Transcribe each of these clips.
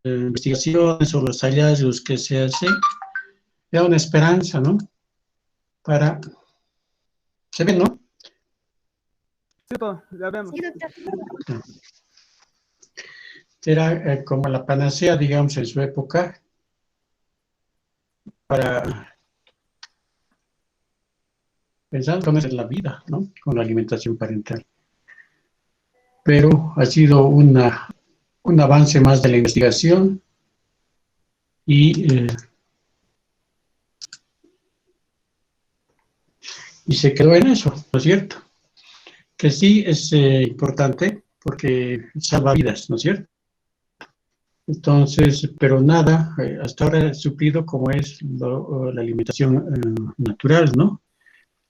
investigaciones o los hallazgos que se hacen, da una esperanza, ¿no? Para... ¿Se ve, no? Sí, ya vemos. Sí, doctor. Era como la panacea, digamos, en su época, para pensar en la vida, ¿no? Con la alimentación parental. Pero ha sido un avance más de la investigación y se quedó en eso, ¿no es cierto? Que sí es importante porque salva vidas, ¿no es cierto? Entonces, pero nada, hasta ahora es suplido como es la alimentación natural, ¿no?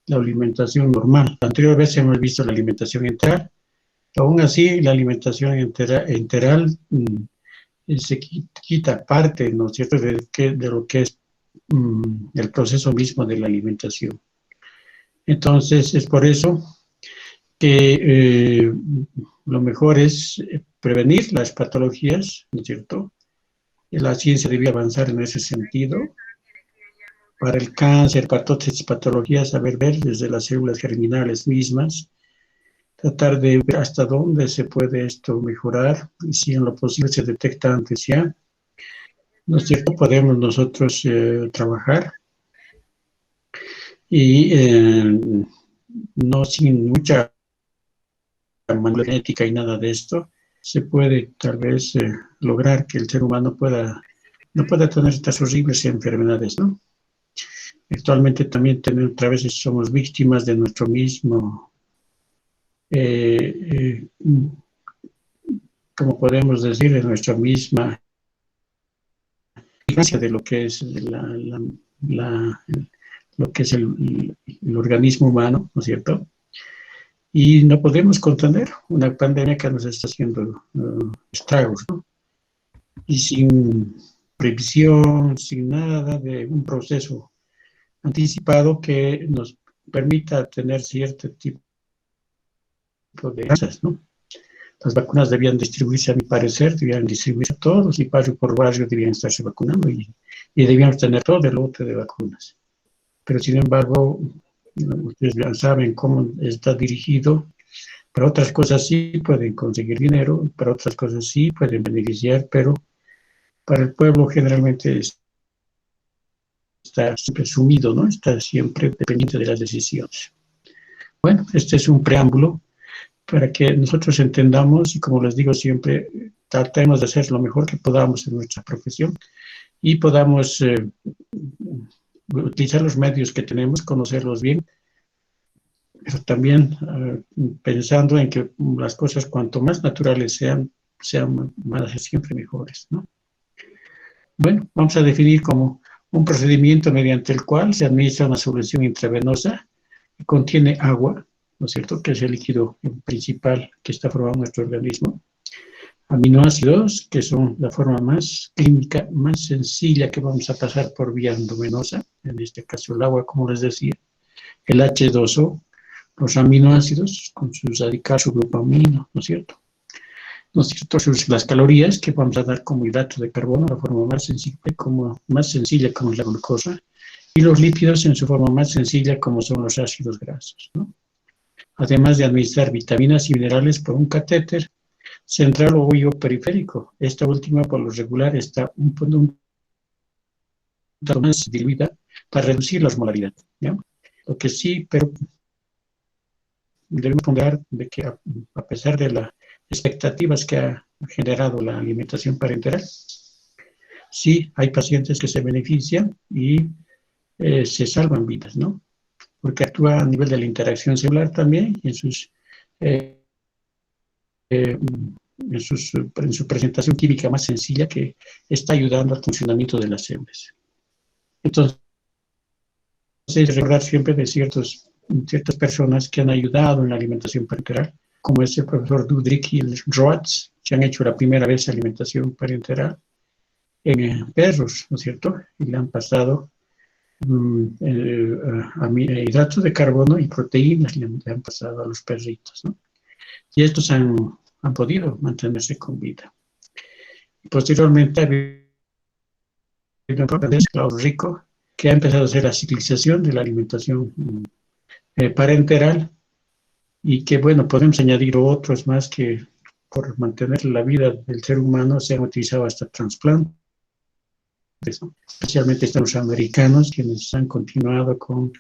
La alimentación normal. La anterior vez hemos visto la alimentación enteral. Aún así, la alimentación enteral se quita parte, ¿no es cierto?, de lo que es el proceso mismo de la alimentación. Entonces, es por eso que lo mejor es prevenir las patologías, ¿no es cierto? Y la ciencia debe avanzar en ese sentido. Para el cáncer, para todas estas patologías, saber ver desde las células germinales mismas, tratar de ver hasta dónde se puede esto mejorar, y si en lo posible se detecta antes ya, ¿no es cierto? Podemos nosotros trabajar y no sin mucha genética y nada de esto, se puede tal vez lograr que el ser humano no pueda tener estas horribles enfermedades, ¿no? Actualmente también otra vez somos víctimas de nuestro mismo, como podemos decir, de nuestra misma ignorancia de lo que es lo que es el organismo humano, ¿no es cierto? Y no podemos contener una pandemia que nos está haciendo estragos, ¿no? Y sin previsión, sin nada de un proceso anticipado que nos permita tener cierto tipo de cosas, ¿no? Las vacunas debían distribuirse, a mi parecer, debían distribuirse a todos y barrio por barrio debían estarse vacunando y debíamos tener todo el lote de vacunas. Pero sin embargo, ustedes ya saben cómo está dirigido. Para otras cosas sí pueden conseguir dinero, para otras cosas sí pueden beneficiar, pero para el pueblo generalmente está siempre sumido, ¿no? Está siempre dependiente de las decisiones. Bueno, este es un preámbulo para que nosotros entendamos y, como les digo siempre, tratemos de hacer lo mejor que podamos en nuestra profesión y podamos utilizar los medios que tenemos, conocerlos bien, pero también pensando en que las cosas cuanto más naturales sean más siempre mejores, ¿no? Bueno, vamos a definir como un procedimiento mediante el cual se administra una solución intravenosa que contiene agua, ¿no es cierto?, que es el líquido principal que está formando nuestro organismo, aminoácidos, que son la forma más clínica, más sencilla que vamos a pasar por vía endovenosa, en este caso el agua, como les decía, el H2O, los aminoácidos con sus radicales, su grupamino, ¿no es cierto? ¿No es cierto? Las calorías que vamos a dar como hidrato de carbono, la forma más sencilla como es la glucosa, y los lípidos en su forma más sencilla como son los ácidos grasos, ¿no? Además de administrar vitaminas y minerales por un catéter central o periférico. Esta última, por lo regular, está un poco más diluida para reducir la osmolaridad, ¿no? Lo que sí, pero debemos ponderar de que a pesar de las expectativas que ha generado la alimentación parenteral, sí hay pacientes que se benefician y se salvan vidas, ¿no? Porque actúa a nivel de la interacción celular también y en su presentación química más sencilla, que está ayudando al funcionamiento de las células. Entonces, recordar siempre de ciertas personas que han ayudado en la alimentación parenteral, como es el profesor Dudrik y el Roats, que han hecho la primera vez alimentación parenteral en perros, ¿no es cierto? Y le han pasado hidratos de carbono y proteínas, le han pasado a los perritos, ¿no? Y estos han podido mantenerse con vida. Posteriormente ha habido un programa de Rico que ha empezado a hacer la ciclización de la alimentación parenteral y que, bueno, podemos añadir otros más que por mantener la vida del ser humano se han utilizado hasta trasplantes, ¿no? Especialmente están los americanos quienes han continuado con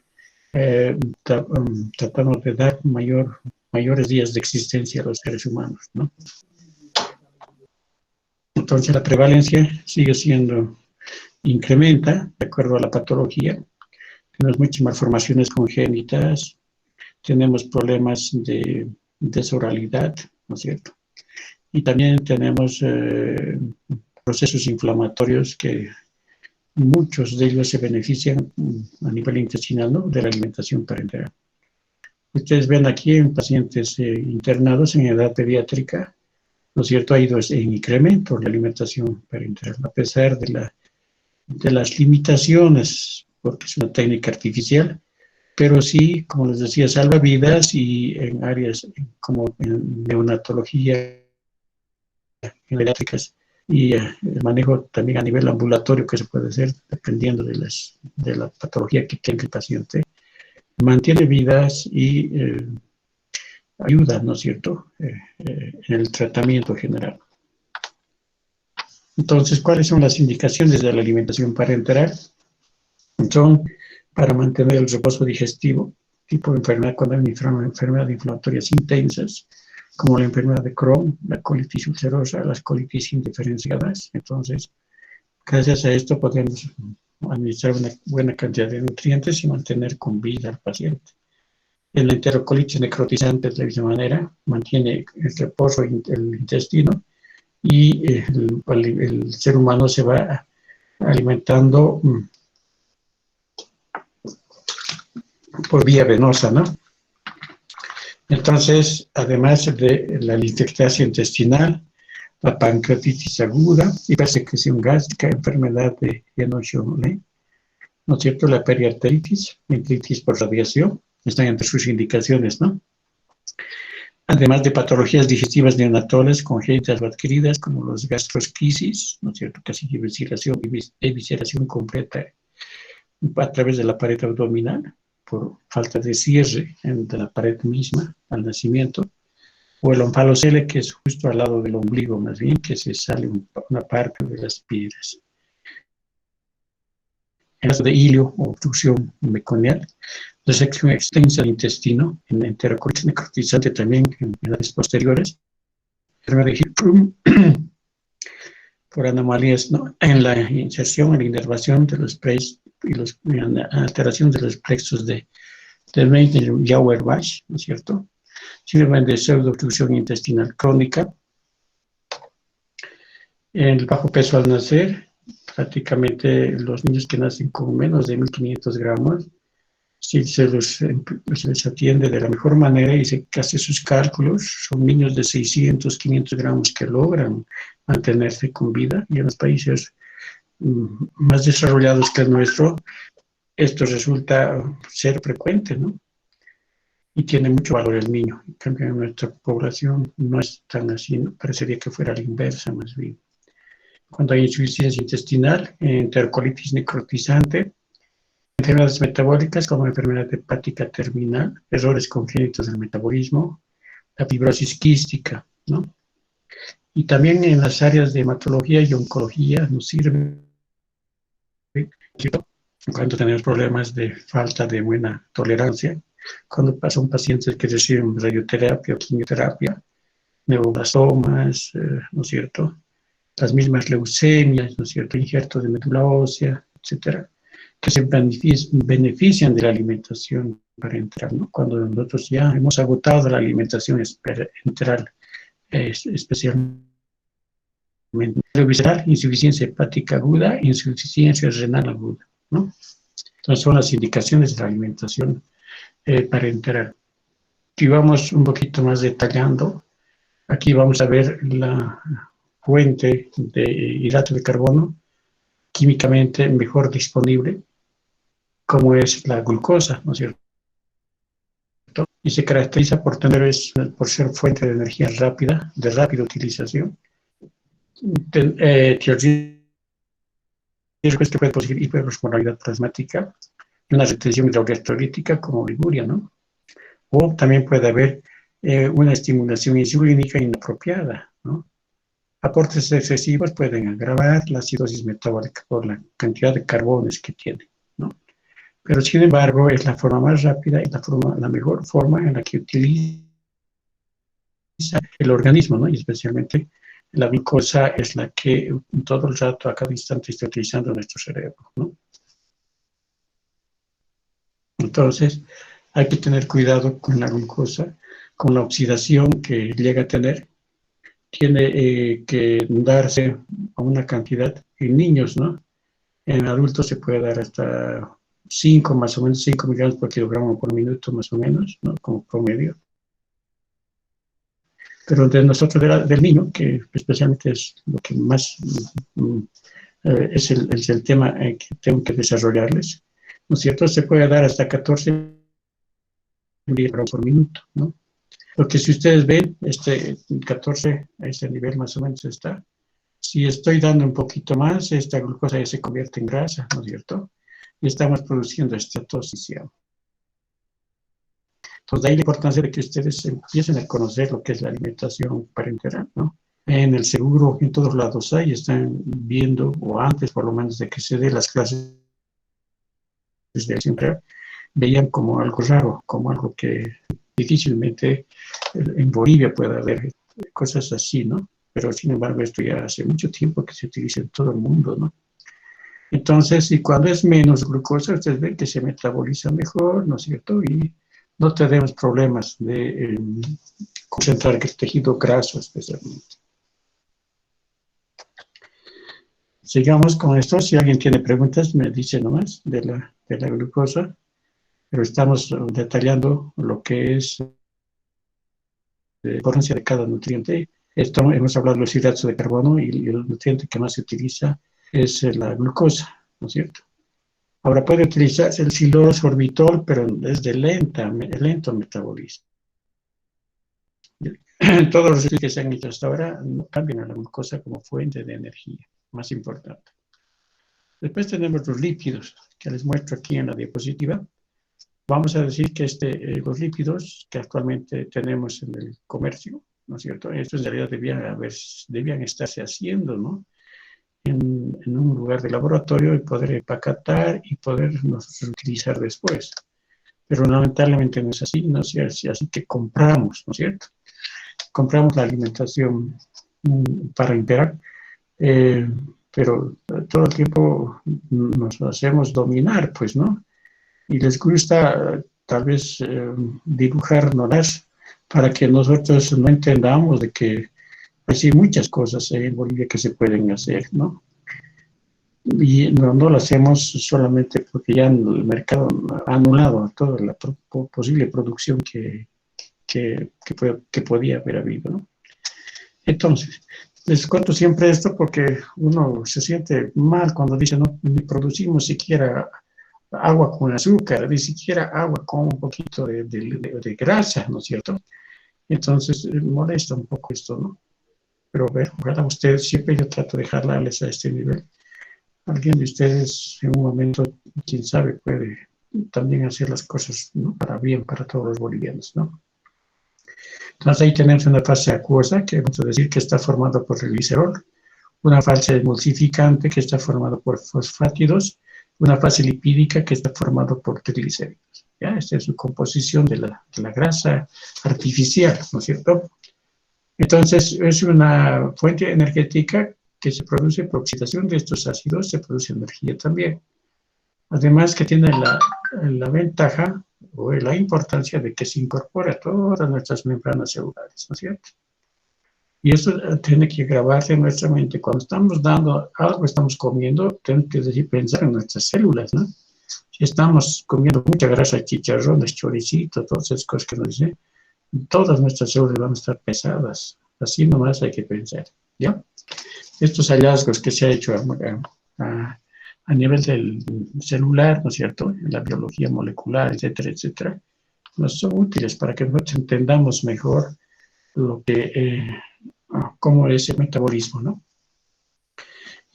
tratando de dar mayores días de existencia a los seres humanos, ¿no? Entonces la prevalencia sigue siendo, incrementa de acuerdo a la patología. Tenemos muchas malformaciones congénitas, tenemos problemas de desoralidad, ¿no es cierto? Y también tenemos procesos inflamatorios que muchos de ellos se benefician a nivel intestinal, ¿no?, de la alimentación parenteral. Ustedes ven aquí en pacientes internados en edad pediátrica, ¿no es cierto?, ha ido en incremento la alimentación parenteral, a pesar de las limitaciones, porque es una técnica artificial, pero sí, como les decía, salva vidas y en áreas como en neonatología, en pediátricas, y el manejo también a nivel ambulatorio que se puede hacer dependiendo de la patología que tenga el paciente, mantiene vidas y ayuda, ¿no es cierto?, en el tratamiento general. Entonces, ¿cuáles son las indicaciones de la alimentación parenteral? Son para mantener el reposo digestivo, tipo de enfermedad cuando hay enfermedades inflamatorias intensas, como la enfermedad de Crohn, la colitis ulcerosa, las colitis indiferenciadas. Entonces, gracias a esto podemos administrar una buena cantidad de nutrientes y mantener con vida al paciente. En la enterocolitis necrotizante, de la misma manera, mantiene el reposo del intestino y el ser humano se va alimentando por vía venosa, ¿no? Entonces, además de la linfectasia intestinal, la pancreatitis aguda, hipersecreción gástrica, enfermedad de Henoch-Lönn, ¿no es cierto?, la periarteritis, enteritis por radiación, están entre sus indicaciones, ¿no? Además de patologías digestivas neonatales congénitas o adquiridas, como los gastrosquisis, ¿no es cierto?, casi evisceración completa a través de la pared abdominal, por falta de cierre de la pared misma al nacimiento, o el omphalocele, que es justo al lado del ombligo, más bien, que se sale una parte de las piedras. En caso de hilio o obstrucción meconial, resección extensa del intestino, en enterocolitis necrotizante también en edades posteriores, enfermedad de Hirschsprung, por anomalías, ¿no?, en la inserción, en la inervación de los plexos y la alteración de los plexos de Meitner-Auerbach, ¿no es cierto?, síndrome de pseudoobstrucción intestinal crónica, el bajo peso al nacer, prácticamente los niños que nacen con menos de 1.500 gramos, si se les atiende de la mejor manera y se hace sus cálculos, son niños de 600, 500 gramos que logran mantenerse con vida, y en los países más desarrollados que el nuestro, esto resulta ser frecuente, ¿no? Y tiene mucho valor el niño. En cambio, en nuestra población no es tan así, ¿no? Parecería que fuera la inversa, más bien. Cuando hay insuficiencia intestinal, enterocolitis necrotizante, enfermedades metabólicas como la enfermedad hepática terminal, errores congénitos del metabolismo, la fibrosis quística, ¿no? Y también en las áreas de hematología y oncología nos sirve cuando tenemos problemas de falta de buena tolerancia, cuando son pacientes que reciben radioterapia o quimioterapia, neoblastomas, ¿no es cierto?, las mismas leucemias, ¿no es cierto?, injertos de médula ósea, etcétera, que se benefician de la alimentación parenteral, ¿no? Cuando nosotros ya hemos agotado la alimentación parenteral, especialmente visceral, insuficiencia hepática aguda, insuficiencia renal aguda, ¿no? Entonces son las indicaciones de la alimentación parenteral. Si vamos un poquito más detallando, aquí vamos a ver la fuente de hidrato de carbono químicamente mejor disponible, como es la glucosa, ¿no es cierto? Y se caracteriza por ser fuente de energía rápida, de rápida utilización, Teoría que puede producir hiperosmolaridad plasmática y una retención hidroelectrolítica como oliguria, ¿no? O también puede haber una estimulación insulínica inapropiada, ¿no? Aportes excesivos pueden agravar la acidosis metabólica por la cantidad de carbones que tiene, ¿no? Pero sin embargo es la forma más rápida y la mejor forma en la que utiliza el organismo, ¿no? Y especialmente la glucosa es la que todo el rato, a cada instante, está utilizando nuestro cerebro, ¿no? Entonces, hay que tener cuidado con la glucosa, con la oxidación que llega a tener. Tiene que darse a una cantidad en niños, ¿no? En adultos se puede dar hasta 5, más o menos 5 miligramos por kilogramo por minuto, más o menos, ¿no? Como promedio. Pero de nosotros, del niño, que especialmente es lo que más es el tema que tengo que desarrollarles, ¿no es cierto? Se puede dar hasta 14 miligramos por minuto, ¿no? Porque si ustedes ven, 14, ese nivel más o menos está. Si estoy dando un poquito más, esta glucosa ya se convierte en grasa, ¿no es cierto? Y estamos produciendo esteatosis. Entonces, de ahí la importancia de que ustedes empiecen a conocer lo que es la alimentación parenteral, ¿no? En el seguro, en todos lados hay, están viendo, o antes por lo menos de que se dé las clases de alimentación, veían como algo raro, como algo que difícilmente en Bolivia puede haber cosas así, ¿no? Pero sin embargo esto ya hace mucho tiempo que se utiliza en todo el mundo, ¿no? Entonces, y cuando es menos glucosa, ustedes ven que se metaboliza mejor, ¿no es cierto? Y no tenemos problemas de concentrar el tejido graso especialmente. Sigamos con esto. Si alguien tiene preguntas, me dice nomás de la glucosa. Pero estamos detallando lo que es la importancia de cada nutriente. Esto hemos hablado de los hidratos de carbono y el nutriente que más se utiliza es la glucosa, ¿no es cierto? Ahora puede utilizarse el silorsorbitol, pero es de lento metabolismo. Todos los estudios que se han hecho hasta ahora no cambian a la glucosa como fuente de energía, más importante. Después tenemos los lípidos, que les muestro aquí en la diapositiva. Vamos a decir que los lípidos que actualmente tenemos en el comercio, ¿no es cierto? Estos en realidad debían estarse haciendo, ¿no? En un lugar de laboratorio y poder empaquetar y podernos utilizar después. Pero lamentablemente no es así, ¿no es cierto? Así que compramos, ¿no es cierto? Compramos la alimentación para imperar, pero todo el tiempo nos hacemos dominar, pues, ¿no? Y les gusta tal vez dibujárnoslas para que nosotros no entendamos de que hay muchas cosas en Bolivia que se pueden hacer, ¿no? Y no lo hacemos solamente porque ya el mercado ha anulado toda la posible producción que podía haber habido, ¿no? Entonces, les cuento siempre esto porque uno se siente mal cuando dice no producimos siquiera agua con azúcar, ni siquiera agua con un poquito de grasa, ¿no es cierto? Entonces, molesta un poco esto, ¿no? Pero bueno, ojalá ustedes, siempre yo trato de jalarles a este nivel. Alguien de ustedes en un momento, quién sabe, puede también hacer las cosas, ¿no? Para bien, para todos los bolivianos, ¿no? Entonces ahí tenemos una fase acuosa, que vamos a decir que está formada por el glicerol, una fase emulsificante que está formada por fosfátidos, una fase lipídica que está formada por triglicéridos. ¿Ya? Esta es su composición de la grasa artificial, ¿no es cierto? Entonces, es una fuente energética que se produce por oxidación de estos ácidos, se produce energía también. Además que tiene la ventaja o la importancia de que se incorpora a todas nuestras membranas celulares, ¿no es cierto? Y eso tiene que grabarse en nuestra mente. Cuando estamos dando algo, estamos comiendo, tenemos que pensar en nuestras células, ¿no? Si estamos comiendo mucha grasa, chicharrones, choricitos, todas esas cosas que nos dicen, todas nuestras células van a estar pesadas. Así nomás hay que pensar, ¿ya? Estos hallazgos que se ha hecho a nivel del celular, ¿no es cierto? En la biología molecular, etcétera, etcétera, nos son útiles para que nosotros entendamos mejor cómo es el metabolismo, ¿no?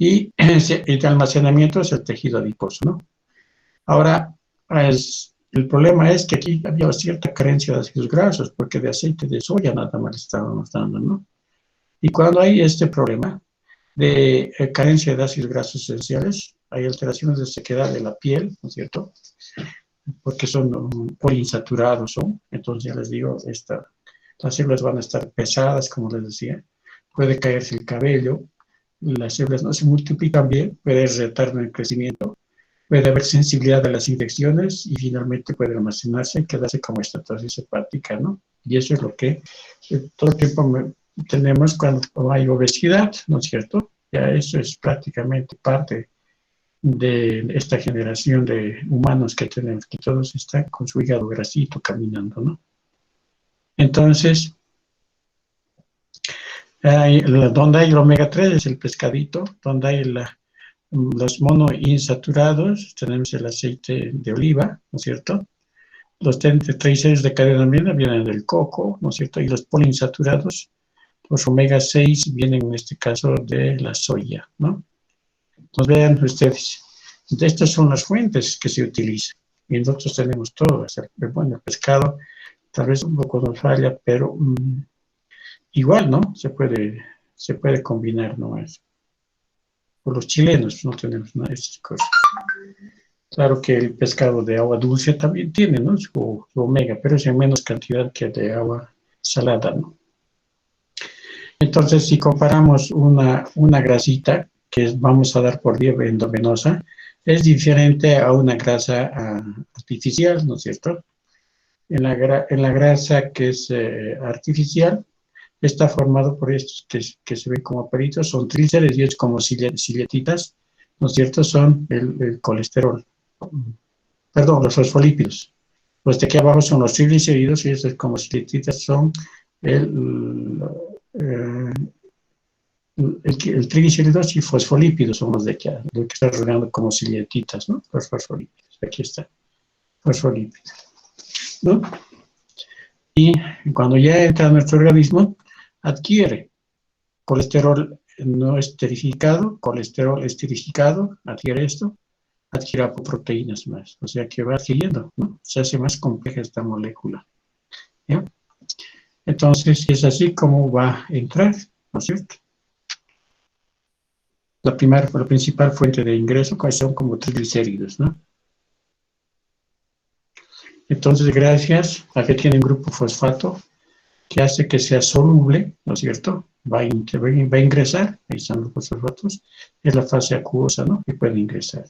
y el almacenamiento es el tejido adiposo, ¿no? Ahora, el problema es que aquí había cierta carencia de ácidos grasos, porque de aceite de soya nada más estábamos dando, ¿no? Y cuando hay este problema de carencia de ácidos grasos esenciales, hay alteraciones de sequedad de la piel, ¿no es cierto? Porque son poliinsaturados, ¿no? Entonces ya les digo, las células van a estar pesadas, como les decía, puede caerse el cabello, las células no se multiplican bien, puede retardo en el crecimiento, puede haber sensibilidad a las infecciones y finalmente puede almacenarse y quedarse como estatosis hepática, ¿no? Y eso es lo que todo el tiempo tenemos cuando hay obesidad, ¿no es cierto? Ya eso es prácticamente parte de esta generación de humanos que tenemos, que todos están con su hígado grasito caminando, ¿no? Entonces, donde hay el omega 3 es el pescadito, donde hay los monoinsaturados, tenemos el aceite de oliva, ¿no es cierto? Los triglicéridos de cadena media vienen del coco, ¿no es cierto? Y los poliinsaturados, los omega 6 vienen en este caso de la soya, ¿no? Entonces vean ustedes, estas son las fuentes que se utilizan. Y nosotros tenemos todo, bueno, el pescado tal vez un poco nos falla, pero igual, ¿no? Se puede combinar, ¿no? Por los chilenos no tenemos nada de esas cosas. Claro que el pescado de agua dulce también tiene, ¿no? Su omega, pero es en menos cantidad que de agua salada, ¿no? Entonces, si comparamos una grasita que vamos a dar por vía endovenosa, es diferente a una grasa artificial, ¿no es cierto? En la grasa que es artificial, está formado por estos que se ven como pelitos, son triglicéridos y es como siletitas, ¿no es cierto? Son el colesterol, perdón, los fosfolípidos. Los de aquí abajo son los triglicéridos y estos como siletitas son el triglicéridos y fosfolípidos son los de aquí, lo que está rodeando como siletitas, ¿no? Los fosfolípidos, aquí está, fosfolípidos, ¿no? Y cuando ya entra a nuestro organismo, adquiere colesterol no esterificado, colesterol esterificado, adquiere esto, adquiere apoproteínas más, o sea que va adquiriendo, ¿no? Se hace más compleja esta molécula, ¿ya? Entonces, es así como va a entrar, ¿no es cierto? La principal fuente de ingreso son como triglicéridos, ¿no? Entonces, gracias a que tiene un grupo fosfato que hace que sea soluble, ¿no es cierto? Va a ingresar, ahí están los fosfatos, es la fase acuosa, ¿no? Que puede ingresar.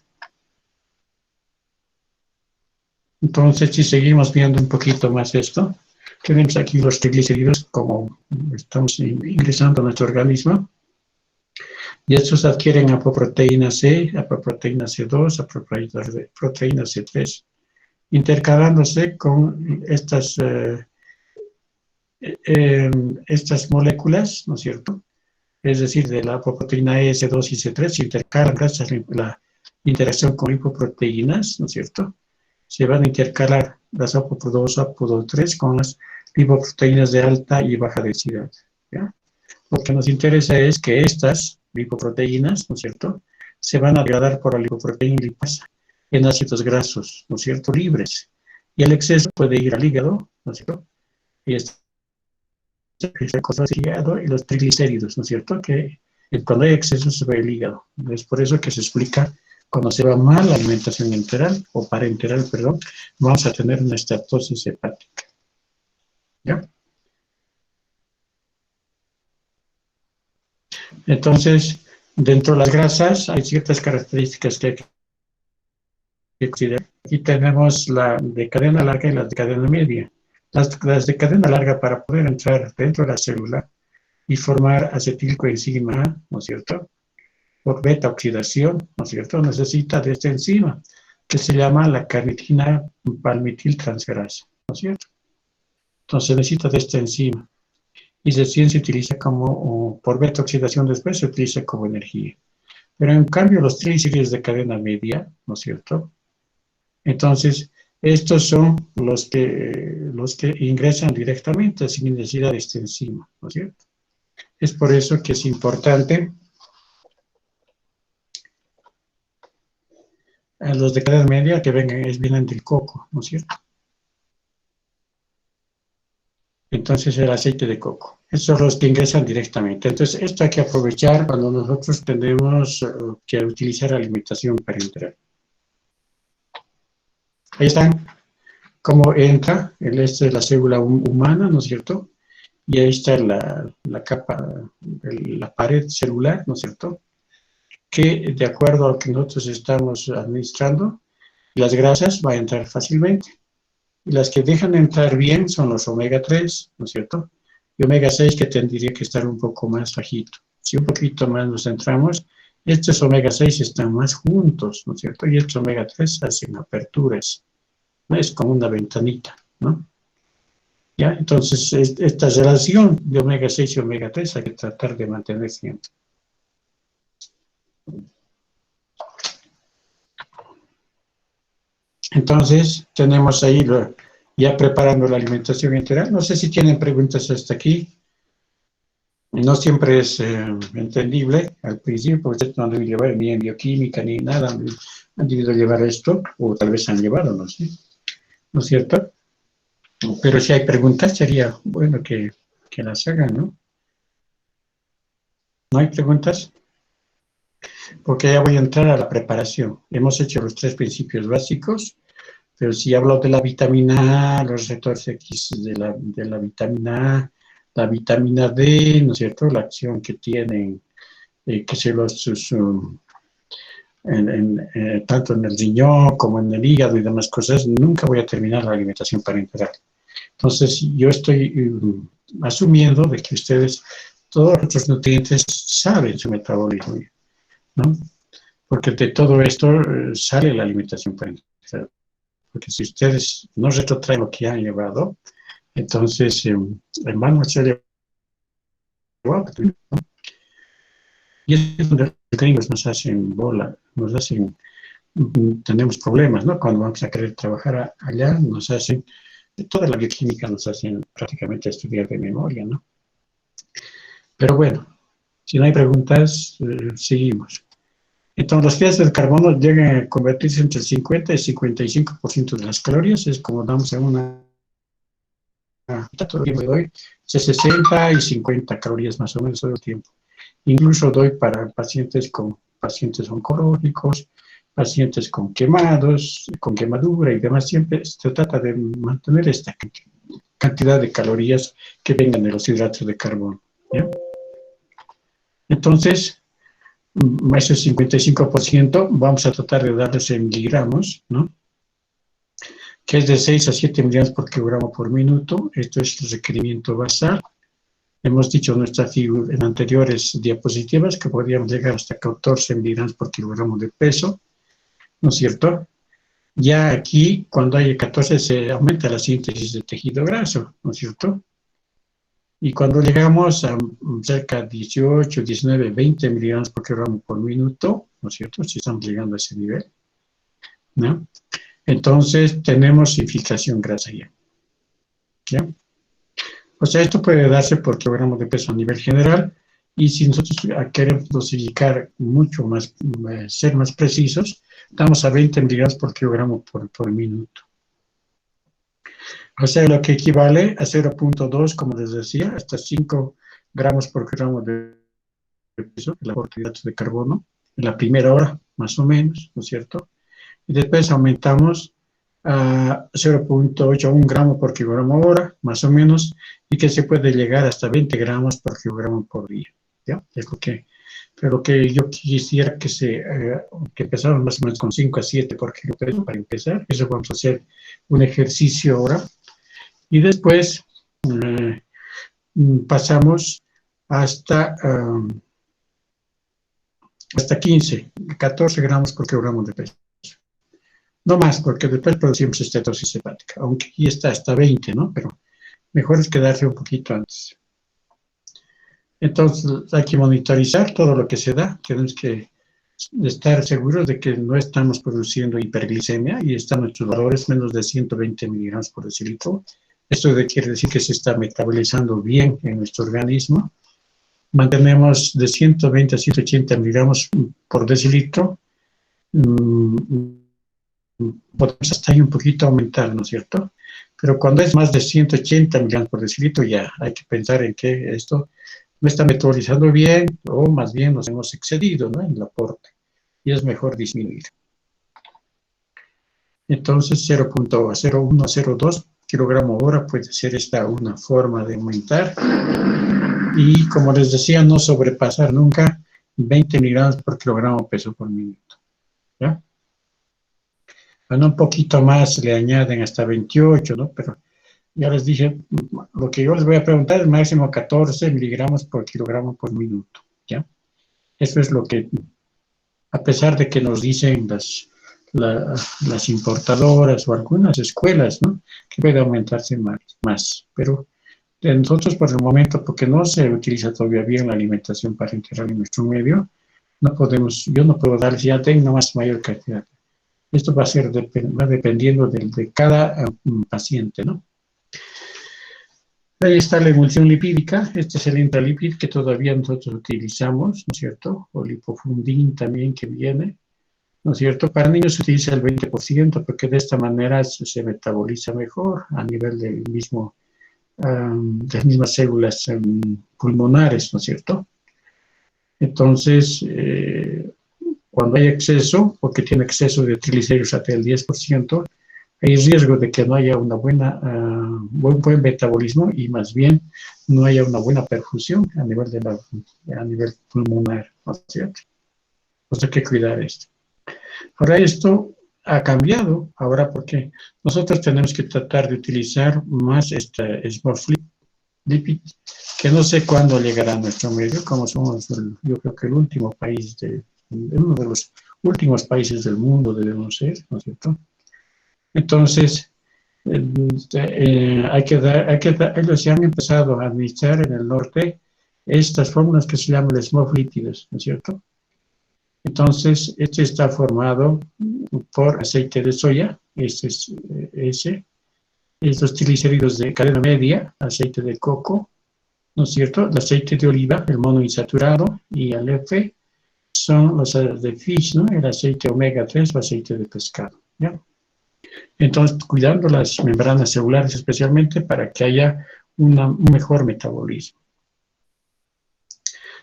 Entonces, si seguimos viendo un poquito más esto, tenemos aquí los triglicéridos como estamos ingresando a nuestro organismo. Y estos adquieren apoproteína C, apoproteína C2, apoproteína C3, intercalándose con estas moléculas, ¿no es cierto? Es decir, de la apoproteína E, C2 y C3 se intercalan gracias a la interacción con lipoproteínas, ¿no es cierto? Se van a intercalar las ApoPro2, ApoPro3 con las lipoproteínas de alta y baja densidad, ¿ya? Lo que nos interesa es que estas lipoproteínas, ¿no es cierto?, se van a degradar por la lipoproteína lipasa en ácidos grasos, ¿no es cierto?, libres. Y el exceso puede ir al hígado, ¿no es cierto? Y esta cosa es el hígado y los triglicéridos, ¿no es cierto?, que cuando hay exceso se va el hígado. Es por eso que se explica cuando se va mal la alimentación enteral, o parenteral, perdón, vamos a tener una estatosis hepática, ¿ya? Entonces, dentro de las grasas hay ciertas características que hay que considerar. Aquí tenemos la de cadena larga y la de cadena media. Las de cadena larga, para poder entrar dentro de la célula y formar acetilcoenzima A, ¿no es cierto?, por beta oxidación, ¿no es cierto?, necesita de esta enzima que se llama la carnitina palmitiltransferasa, ¿no es cierto? Entonces necesita de esta enzima. Y recién se utiliza como, por beta oxidación después se utiliza como energía. Pero en cambio los triglicéridos de cadena media, ¿no es cierto? Entonces, estos son los que ingresan directamente sin necesidad de esta enzima, ¿no es cierto? Es por eso que es importante a los de cadena media que vienen del coco, ¿no es cierto? Entonces el aceite de coco. Esos son los que ingresan directamente. Entonces esto hay que aprovechar cuando nosotros tenemos que utilizar alimentación parenteral. Ahí están cómo entra la célula humana, ¿no es cierto? Y ahí está la capa, la pared celular, ¿no es cierto? Que de acuerdo a lo que nosotros estamos administrando, las grasas van a entrar fácilmente. Y las que dejan entrar bien son los omega 3, ¿no es cierto? Y omega 6 que tendría que estar un poco más bajito. Si un poquito más nos centramos, estos omega 6 están más juntos, ¿no es cierto? Y estos omega 3 hacen aperturas, ¿no? Es como una ventanita, ¿no? ¿Ya? Entonces, esta relación de omega 6 y omega 3 hay que tratar de mantener siempre. Entonces, tenemos ahí ya preparando la alimentación integral. No sé si tienen preguntas hasta aquí. No siempre es entendible al principio, porque ustedes no han debido llevar ni en bioquímica ni nada, han debido llevar esto, o tal vez han llevado, no sé, ¿no es cierto? Pero si hay preguntas, sería bueno que las hagan, ¿no? ¿No hay preguntas? Porque ya voy a entrar a la preparación. Hemos hecho los 3 principios básicos, pero si hablo de la vitamina A, los receptores X de la vitamina A, la vitamina D, ¿no es cierto? La acción que tienen, que se tanto en el riñón como en el hígado y demás cosas, nunca voy a terminar la alimentación parenteral. Entonces, yo estoy asumiendo de que ustedes, todos los nutrientes, saben su metabolismo, ¿no? Porque de todo esto sale la alimentación parenteral. Porque si ustedes no retrotraen lo que han llevado, entonces en vano se lleva. Y es donde los gringos nos hacen bola, tenemos problemas, ¿no? Cuando vamos a querer trabajar allá, nos hacen, toda la bioquímica nos hacen prácticamente estudiar de memoria, ¿no? Pero bueno, si no hay preguntas, seguimos. Entonces, los hidratos de carbono llegan a convertirse entre el 50 y 55% de las calorías, es como damos en una todo el tiempo doy 60 y 50 calorías más o menos todo el tiempo. Incluso doy para pacientes oncológicos, pacientes con quemados, con quemadura y demás. Siempre se trata de mantener esta cantidad de calorías que vengan de los hidratos de carbono, ¿ya? Entonces, ese 55% vamos a tratar de darles en miligramos, ¿no? Que es de 6 a 7 miligramos por kilogramo por minuto. Esto es el requerimiento basal. Hemos dicho en anteriores diapositivas que podríamos llegar hasta 14 miligramos por kilogramo de peso, ¿no es cierto? Ya aquí, cuando hay 14, se aumenta la síntesis de tejido graso, ¿no es cierto? Y cuando llegamos a cerca de 18, 19, 20 miligramos por kilogramo por minuto, ¿no es cierto? Si estamos llegando a ese nivel, ¿no? Entonces tenemos infiltración grasa ya. ¿Ya? O sea, esto puede darse por kilogramo de peso a nivel general, y si nosotros queremos dosificar mucho más, ser más precisos, damos a 20 miligramos por kilogramo por minuto. O sea, lo que equivale a 0.2, como les decía, hasta 5 gramos por kilogramo de peso, el aporte de hidratos de carbono, en la primera hora, más o menos, ¿no es cierto? Y después aumentamos a 0.8 a 1 gramo por kilogramo hora, más o menos, y que se puede llegar hasta 20 gramos por kilogramo por día, ¿ya? Pero lo que yo quisiera que empezáramos más o menos con 5 a 7 por kilogramo para empezar. Eso vamos a hacer un ejercicio ahora. Y después pasamos hasta 15, 14 gramos por kilogramo de peso. No más, porque después producimos estatosis hepática, aunque aquí está hasta 20, ¿no? Pero mejor es quedarse un poquito antes. Entonces hay que monitorizar todo lo que se da. Tenemos que estar seguros de que no estamos produciendo hiperglicemia y están nuestros valores menos de 120 miligramos por decilitro. Esto quiere decir que se está metabolizando bien en nuestro organismo. Mantenemos de 120 a 180 miligramos por decilitro. podemos hasta ahí un poquito aumentar, ¿no es cierto? Pero cuando es más de 180 miligramos por decilitro, ya hay que pensar en que esto no está metabolizando bien o más bien nos hemos excedido, ¿no?, en el aporte y es mejor disminuir. Entonces 0.0102 kilogramo hora puede ser esta una forma de aumentar y como les decía, no sobrepasar nunca 20 miligramos por kilogramo peso por minuto, ¿ya? Bueno, un poquito más le añaden hasta 28, ¿no? Pero ya les dije, lo que yo les voy a preguntar es máximo 14 miligramos por kilogramo por minuto, ¿ya? Eso es lo que, a pesar de que nos dicen las importadoras o algunas escuelas, ¿no?, que puede aumentarse más. Pero nosotros por el momento, porque no se utiliza todavía bien la alimentación parenteral en nuestro medio, no podemos, yo no puedo darles, ya tengo más mayor cantidad. Esto va a ser, va dependiendo de cada paciente, ¿no? Ahí está la emulsión lipídica. Este es el intralipid que todavía nosotros utilizamos, ¿no es cierto? O lipofundin también que viene, ¿no es cierto? Para niños se utiliza el 20% porque de esta manera se metaboliza mejor a nivel del mismo, de las mismas células pulmonares, ¿no es cierto? Entonces, cuando hay exceso, porque tiene exceso de triglicéridos hasta el 10%, hay riesgo de que no haya una buen metabolismo y más bien no haya una buena perfusión a nivel pulmonar, ¿no es cierto? Entonces hay que cuidar esto. Ahora esto ha cambiado, ahora porque nosotros tenemos que tratar de utilizar más esta lipid, que no sé cuándo llegará a nuestro medio, como somos, yo creo que el último país, uno de los últimos países del mundo debemos ser, ¿no es cierto? Entonces, ellos ya han empezado a administrar en el norte estas fórmulas que se llaman smooth-lípidos, ¿no es cierto? Entonces, este está formado por aceite de soya, estos triglicéridos de cadena media, aceite de coco, ¿no es cierto? El aceite de oliva, el monoinsaturado, y el F son los de fish, ¿no? El aceite omega 3 o aceite de pescado, ¿ya? Entonces, cuidando las membranas celulares especialmente para que haya un mejor metabolismo.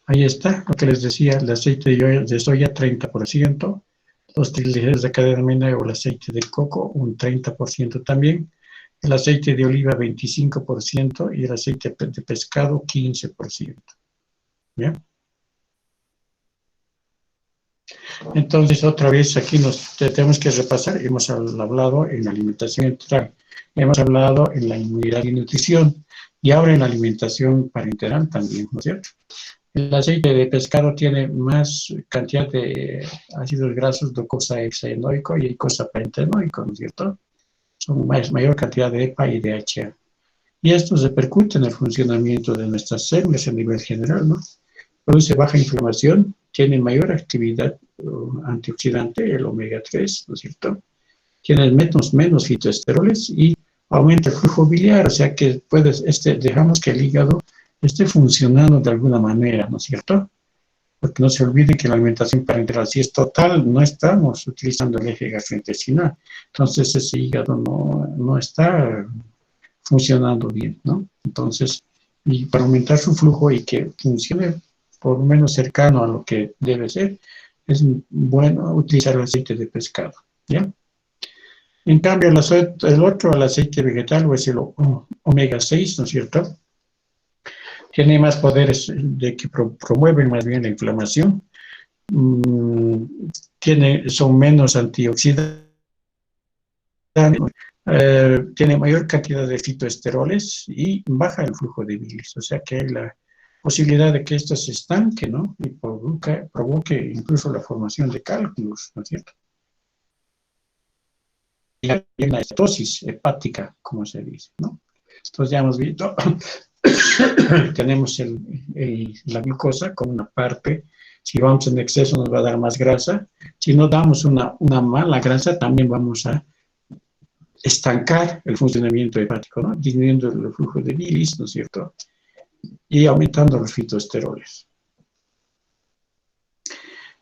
Ahí está, lo que les decía, el aceite de soya 30%, los triglicéridos de cadena media o el aceite de coco un 30% también, el aceite de oliva 25% y el aceite de pescado 15%. ¿Ya? Entonces, otra vez aquí tenemos que repasar, hemos hablado en la alimentación enteral, hemos hablado en la inmunidad y nutrición, y ahora en la alimentación parenteral también, ¿no es cierto? El aceite de pescado tiene más cantidad de ácidos grasos docosahexaenoico y eicosapentaenoico, ¿no es cierto? Son mayor cantidad de EPA y DHA. Y esto repercute en el funcionamiento de nuestras células a nivel general, ¿no? Produce baja inflamación, tiene mayor actividad antioxidante, el omega 3, ¿no es cierto? Tiene menos fitoesteroles y aumenta el flujo biliar, o sea que dejamos que el hígado esté funcionando de alguna manera, ¿no es cierto? Porque no se olvide que la alimentación parenteral, si es total, no estamos utilizando el eje gastrointestinal, entonces ese hígado no está funcionando bien, ¿no? Entonces, y para aumentar su flujo y que funcione por lo menos cercano a lo que debe ser, es bueno utilizar el aceite de pescado, ¿ya? En cambio, el aceite vegetal, o es el omega 6, ¿no es cierto?, tiene más poderes de que promueven más bien la inflamación, son menos antioxidantes, tiene mayor cantidad de fitoesteroles y baja el flujo de bilis, o sea que hay la posibilidad de que esto se estanque, ¿no? Y provoque incluso la formación de cálculos, ¿no es cierto? Y la cetosis hepática, como se dice, ¿no? Entonces ya hemos visto, tenemos la glucosa como una parte, si vamos en exceso nos va a dar más grasa, si no damos una mala grasa también vamos a estancar el funcionamiento hepático, ¿no? Disminuyendo el flujo de bilis, ¿no es cierto?, y aumentando los fitoesteroles.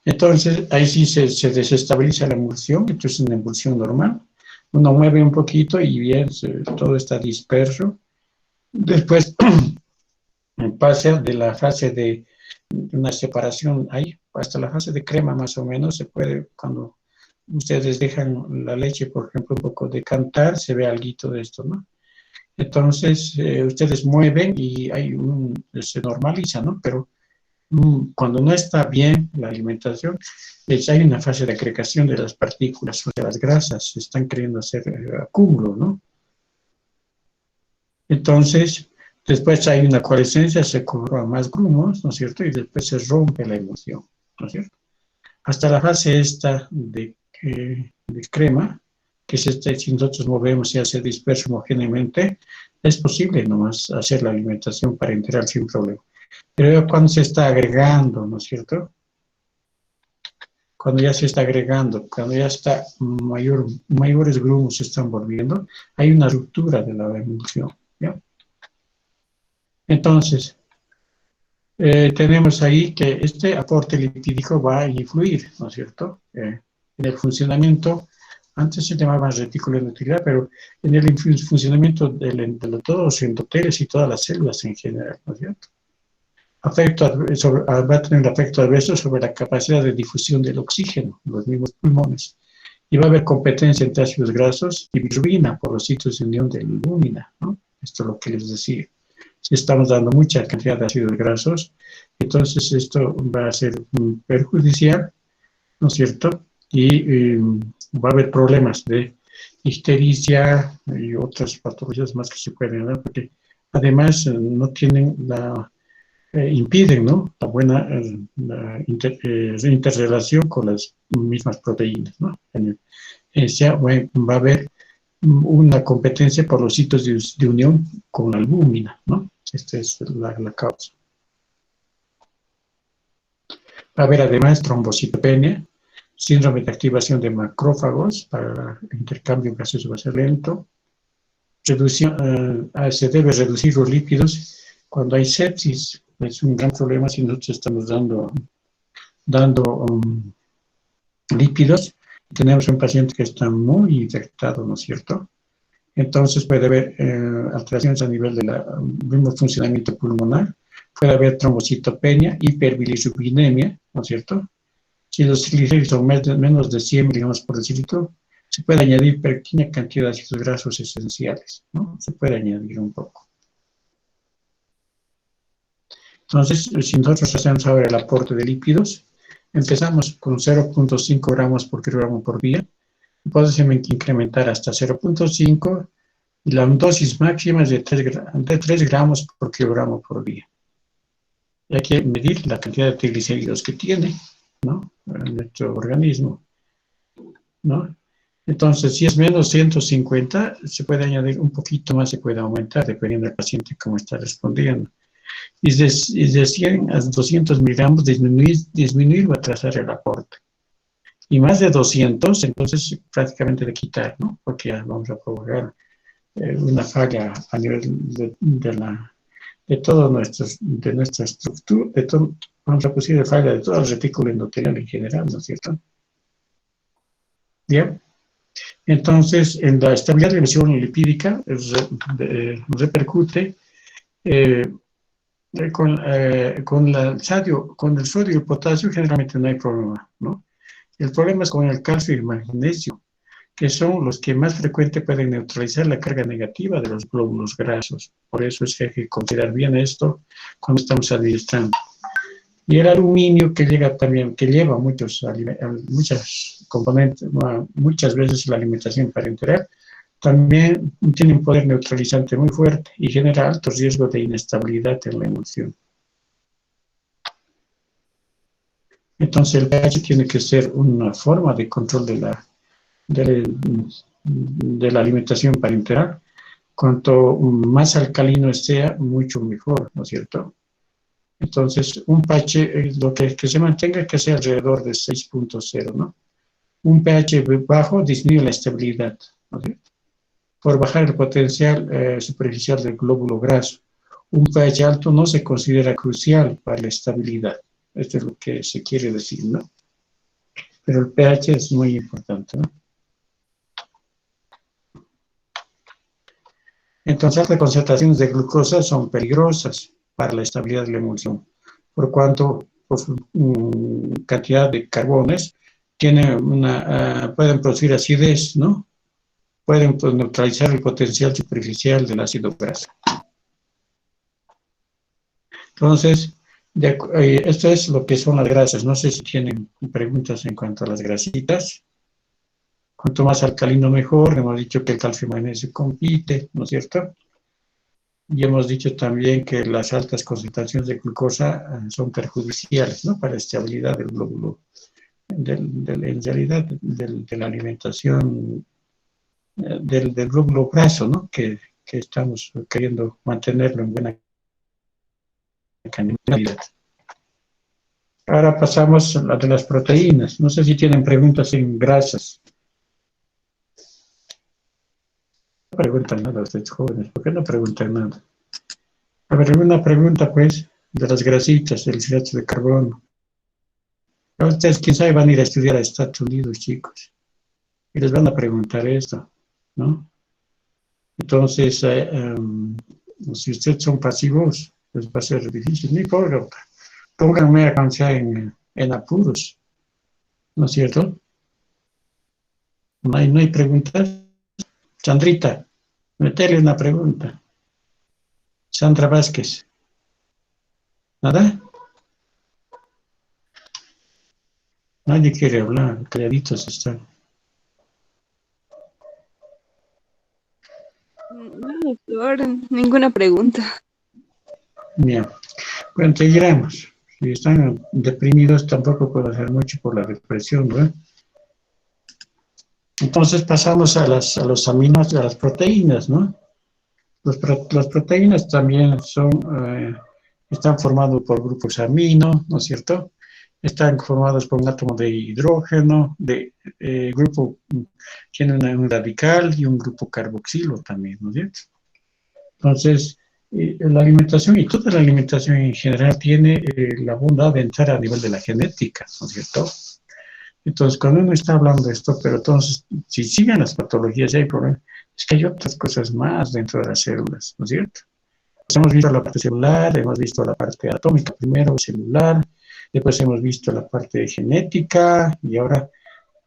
Entonces, ahí sí se desestabiliza la emulsión, entonces es una emulsión normal. Uno mueve un poquito y bien, todo está disperso. Después pasa de la fase de una separación ahí, hasta la fase de crema más o menos, se puede, cuando ustedes dejan la leche, por ejemplo, un poco decantar, se ve algo de esto, ¿no? Entonces, ustedes mueven y se normaliza, ¿no? Pero cuando no está bien la alimentación, hay una fase de agregación de las partículas, o sea, las grasas se están queriendo hacer acúmulo, ¿no? Entonces, después hay una coalescencia, se cobran más grumos, ¿no es cierto? Y después se rompe la emulsión, ¿no es cierto? Hasta la fase esta de crema, que si nosotros movemos y se dispersa homogéneamente, es posible nomás hacer la alimentación parenteral sin problema. Pero cuando se está agregando, ¿no es cierto? Cuando ya se está agregando, cuando ya está mayores grumos se están volviendo, hay una ruptura de la emulsión, ¿ya? Entonces, tenemos ahí que este aporte lipídico va a influir, ¿no es cierto? En el funcionamiento, antes se llamaba retículo endotelio, pero en el funcionamiento de todos los endoteles y todas las células en general, ¿no es cierto? Va a tener un efecto adverso sobre la capacidad de difusión del oxígeno en los mismos pulmones. Y va a haber competencia entre ácidos grasos y bilirrubina por los sitios de unión de albúmina, ¿no? Esto es lo que les decía. Si estamos dando mucha cantidad de ácidos grasos, entonces esto va a ser perjudicial, ¿no es cierto? Y va a haber problemas de ictericia y otras patologías más que se pueden dar, porque además no tienen impiden, ¿no?, la buena interrelación con las mismas proteínas, ¿no? Va a haber una competencia por los sitios de unión con la albúmina, ¿no? Esta es la causa. Va a haber además trombocitopenia, síndrome de activación de macrófagos para el intercambio gaseoso va a ser lento. Se debe reducir los lípidos cuando hay sepsis. Es un gran problema si nosotros estamos dando lípidos. Tenemos un paciente que está muy infectado, ¿no es cierto? Entonces puede haber alteraciones a nivel del mismo funcionamiento pulmonar, puede haber trombocitopenia, hiperbilirrubinemia, ¿no es cierto? Si los triglicéridos son menos de 100 miligramos por decilitro, se puede añadir pequeña cantidad de ácidos grasos esenciales, ¿no? Se puede añadir un poco. Entonces, si nosotros hacemos ahora el aporte de lípidos, empezamos con 0.5 gramos por kilogramo por día, podemos incrementar hasta 0.5 y la dosis máxima es de 3 gramos por kilogramo por día. Y hay que medir la cantidad de triglicéridos que tiene, ¿no?, en nuestro organismo, ¿no? Entonces, si es menos 150, se puede añadir un poquito más, se puede aumentar, dependiendo del paciente cómo está respondiendo. Y de 100 a 200 miligramos disminuir o atrasar el aporte. Y más de 200, entonces prácticamente de quitar, ¿no? Porque ya vamos a provocar una falla a nivel de todo de nuestra estructura, vamos a producir falla de todo el retículo endotelial en general, ¿no es cierto? Bien. Entonces, en la estabilidad de la emisión lipídica repercute con el sodio y el potasio generalmente no hay problema, ¿no? El problema es con el calcio y el magnesio, que son los que más frecuente pueden neutralizar la carga negativa de los glóbulos grasos. Por eso es que hay que considerar bien esto cuando estamos administrando. Y el aluminio que lleva muchas componentes, muchas veces la alimentación parenteral, también tiene un poder neutralizante muy fuerte y genera alto riesgo de inestabilidad en la emulsión. Entonces el pH tiene que ser una forma de control de la alimentación parenteral. Cuanto más alcalino sea, mucho mejor, ¿no es cierto? Entonces, un pH, lo que se mantenga que sea alrededor de 6.0, ¿no? Un pH bajo disminuye la estabilidad, ¿no es cierto?, por bajar el potencial superficial del glóbulo graso. Un pH alto no se considera crucial para la estabilidad. Esto es lo que se quiere decir, ¿no? pero el pH es muy importante, ¿no? Entonces, altas concentraciones de glucosa son peligrosas para la estabilidad de la emulsión, por cuanto por su cantidad de carbones pueden producir acidez, ¿no? Pueden pues, neutralizar el potencial superficial del ácido graso. Entonces, esto es lo que son las grasas. No sé si tienen preguntas en cuanto a las grasitas. Cuanto más alcalino mejor. Hemos dicho que el calcio y magnesio compite, ¿no es cierto? Y hemos dicho también que las altas concentraciones de glucosa son perjudiciales, ¿no? Para la estabilidad del glóbulo, en realidad de la alimentación del glóbulo graso, ¿no? Que estamos queriendo mantenerlo en buena calidad. Ahora pasamos a la de las proteínas. No sé si tienen preguntas en grasas. No preguntan nada ustedes jóvenes. ¿Por qué no preguntan nada? A ver, una pregunta pues de las grasitas, del hidrato de carbono. A ustedes, quién sabe, van a ir a estudiar a Estados Unidos, chicos. Y les van a preguntar esto, ¿no? Entonces, si ustedes son pasivos, les va a ser difícil. No importa. Pónganme a cansar en apuros, ¿no es cierto? No hay preguntas. Sandrita, meterle una pregunta. Sandra Vázquez. ¿Nada? Nadie quiere hablar, calladitos están. No, doctor, ninguna pregunta. Bien. Bueno, seguiremos. Si están deprimidos, tampoco puedo hacer mucho por la depresión, ¿no? Entonces pasamos a los aminos, a las proteínas, ¿no? Las proteínas también están formadas por grupos amino, ¿no es cierto? Están formados por un átomo de hidrógeno, grupo tiene un radical y un grupo carboxilo también, ¿no es cierto? Entonces, la alimentación y toda la alimentación en general tiene la bondad de entrar a nivel de la genética, ¿no es cierto? Entonces, cuando uno está hablando de esto, pero entonces, si siguen las patologías y hay problemas, es que hay otras cosas más dentro de las células, ¿no es cierto? Pues hemos visto la parte celular, hemos visto la parte atómica primero, celular, después hemos visto la parte genética y ahora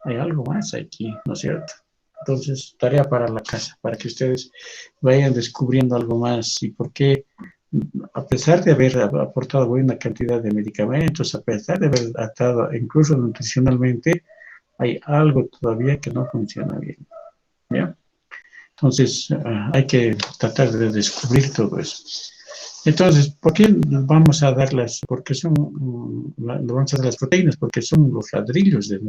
hay algo más aquí, ¿no es cierto? Entonces, tarea para la casa, para que ustedes vayan descubriendo algo más y por qué, a pesar de haber aportado buena cantidad de medicamentos, a pesar de haber tratado incluso nutricionalmente, hay algo todavía que no funciona bien, ¿ya? Entonces, hay que tratar de descubrir todo eso. Entonces, ¿por qué vamos a dar las proteínas? Porque son los ladrillos de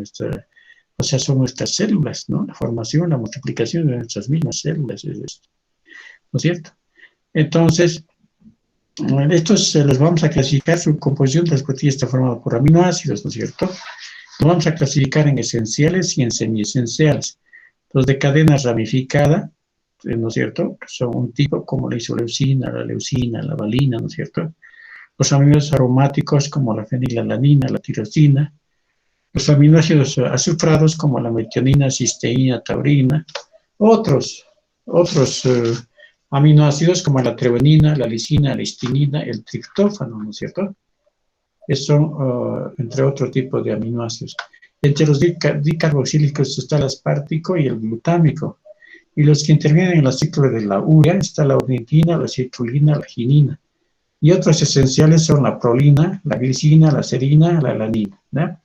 o sea, son nuestras células, ¿no? La formación, la multiplicación de nuestras mismas células es esto, ¿no es cierto? Entonces, estos los vamos a clasificar, su composición de las proteínas está formada por aminoácidos, ¿no es cierto? Los vamos a clasificar en esenciales y en semiesenciales. Los de cadena ramificada, ¿no es cierto? Son un tipo como la isoleucina, la valina, ¿no es cierto? Los aminoácidos aromáticos como la fenilalanina, la tirosina. Los aminoácidos azufrados como la metionina, cisteína, taurina. Otros aminoácidos como la treonina, la lisina, la histinina, el triptófano, ¿no es cierto? Estos son, entre otro tipo de aminoácidos. Entre los dicarboxílicos está el aspartico y el glutámico. Y los que intervienen en la ciclo de la urea está la ornitina, la citrulina, la ginina. Y otros esenciales son la prolina, la glicina, la serina, la alanina, ¿no?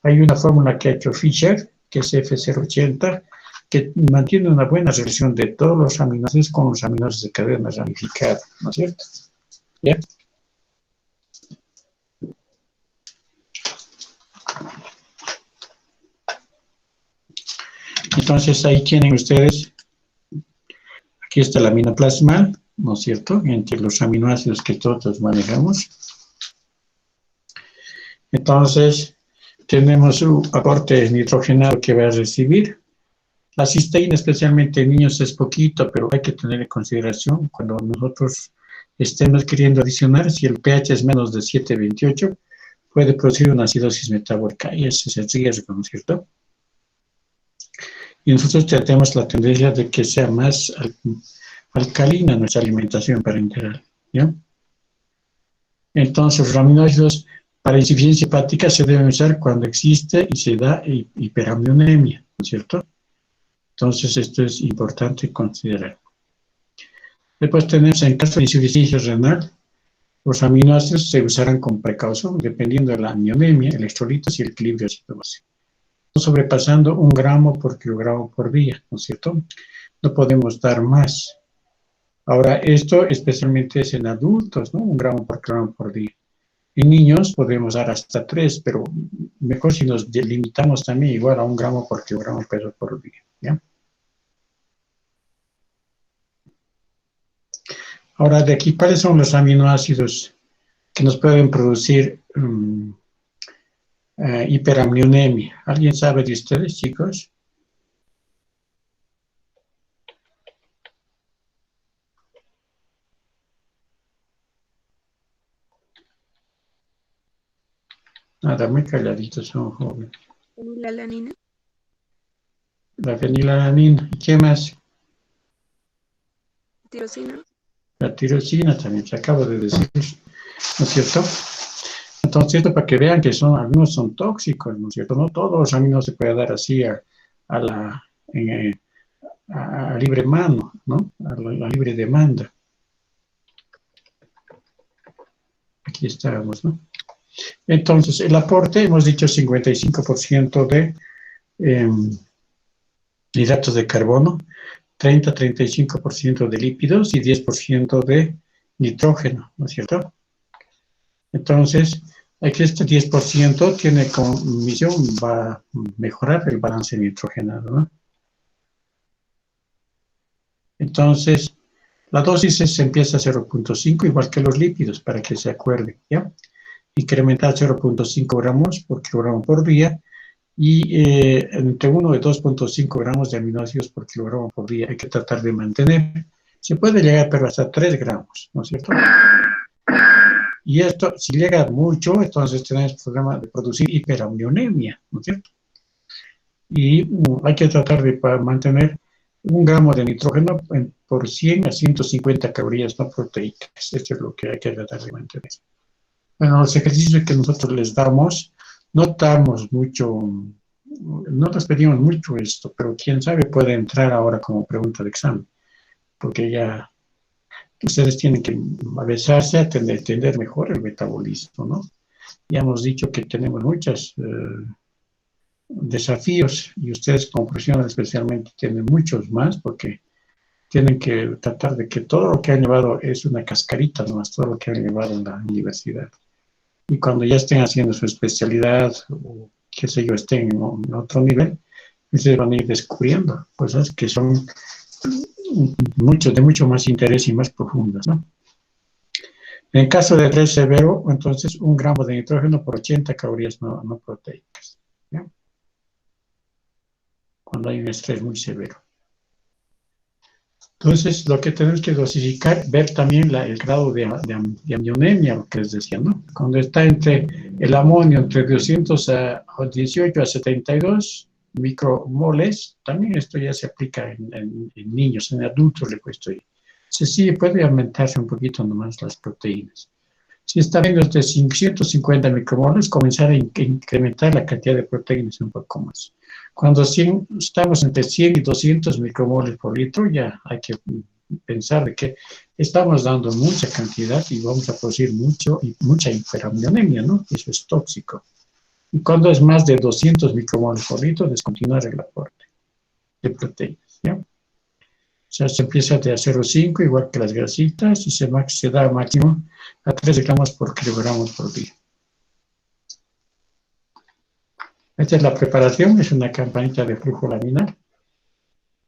Hay una fórmula que ha hecho Fischer, que es F080, que mantiene una buena relación de todos los aminoácidos con los aminoácidos de cadena ramificada, ¿no es cierto? ¿Ya? Entonces ahí tienen ustedes, aquí está el aminoplasma, ¿no es cierto? Entre los aminoácidos que todos manejamos. Entonces, tenemos su aporte nitrogenado que va a recibir. La cisteína, especialmente en niños, es poquito, pero hay que tener en consideración cuando nosotros estemos queriendo adicionar, si el pH es menos de 7,28, puede producir una acidosis metabólica, y ese es el riesgo, ¿no es cierto? Y nosotros tenemos la tendencia de que sea más alcalina nuestra alimentación parenteral, ¿ya? Entonces, los aminoácidos para insuficiencia hepática se deben usar cuando existe y se da hiperamionemia, ¿no es cierto? Entonces, esto es importante considerar. Después tenemos, en caso de insuficiencia renal, los aminoácidos se usarán con precaución, dependiendo de la amionemia, electrolitos y el equilibrio citosol. No sobrepasando 1 gramo por kilogramo por día, ¿no es cierto? No podemos dar más. Ahora, esto especialmente es en adultos, ¿no? 1 gramo por kilogramo por día. En niños podemos dar hasta 3, pero mejor si nos limitamos también igual a 1 gramo por kilogramo peso por día, ¿ya? Ahora, de aquí, ¿cuáles son los aminoácidos que nos pueden producir hiperamionemia? ¿Alguien sabe de ustedes, chicos? Nada, muy calladitos son jóvenes. Fenilalanina. La fenilalanina. ¿Y qué más? Tirosina. La tirosina también, se acabo de decir, ¿no es cierto? Entonces, esto para que vean que algunos son tóxicos, ¿no es cierto? No todos los aminos se puede dar así a libre mano, ¿no? A libre demanda. Aquí estábamos, ¿no? Entonces, el aporte, hemos dicho 55% de hidratos de carbono, 30-35% de lípidos y 10% de nitrógeno, ¿no es cierto? Entonces, aquí este 10% tiene como misión, va a mejorar el balance nitrogenado, ¿no? Entonces, la dosis se empieza a 0.5, igual que los lípidos, para que se acuerden, ¿ya? Incrementar 0.5 gramos por kilogramo por día y entre 1 y 2.5 gramos de aminoácidos por kilogramo por día hay que tratar de mantener. Se puede llegar, pero hasta 3 gramos, ¿no es cierto? Y esto, si llega mucho, entonces tenemos problema de producir hiperamionemia, ¿no es cierto? Y hay que tratar de mantener 1 gramo de nitrógeno por 100 a 150 calorías no proteicas. Esto es lo que hay que tratar de mantener. Bueno, los ejercicios que nosotros les damos, no damos mucho, no les pedimos mucho esto, pero quién sabe puede entrar ahora como pregunta de examen, porque ya ustedes tienen que avesarse a entender mejor el metabolismo, ¿no? Ya hemos dicho que tenemos muchos desafíos y ustedes como profesionales especialmente tienen muchos más porque tienen que tratar de que todo lo que han llevado es una cascarita nomás, todo lo que han llevado en la universidad. Y cuando ya estén haciendo su especialidad o qué sé yo, estén en otro nivel, ustedes van a ir descubriendo cosas que son de mucho más interés y más profundas, ¿no? En caso de estrés severo, entonces 1 gramo de nitrógeno por 80 calorías no proteicas, ¿ya? Cuando hay un estrés muy severo. Entonces, lo que tenemos que dosificar, ver también el grado de amionemia, lo que les decía, ¿no? Cuando está entre el amonio, entre 218 a 72 micromoles, también esto ya se aplica en niños, en adultos le cuesta ir. Sí, puede aumentarse un poquito nomás las proteínas. Si está bien desde 150 micromoles, comenzar a incrementar la cantidad de proteínas un poco más. Cuando estamos entre 100 y 200 micromoles por litro, ya hay que pensar de que estamos dando mucha cantidad y vamos a producir mucha hiperamionemia, ¿no? Eso es tóxico. Y cuando es más de 200 micromoles por litro, descontinuar el aporte de proteínas, ¿ya? O sea, se empieza de a 0,5, igual que las grasitas, y se da máximo a 3 gramos por kilogramo por día. Esta es la preparación, es una campanita de flujo laminar.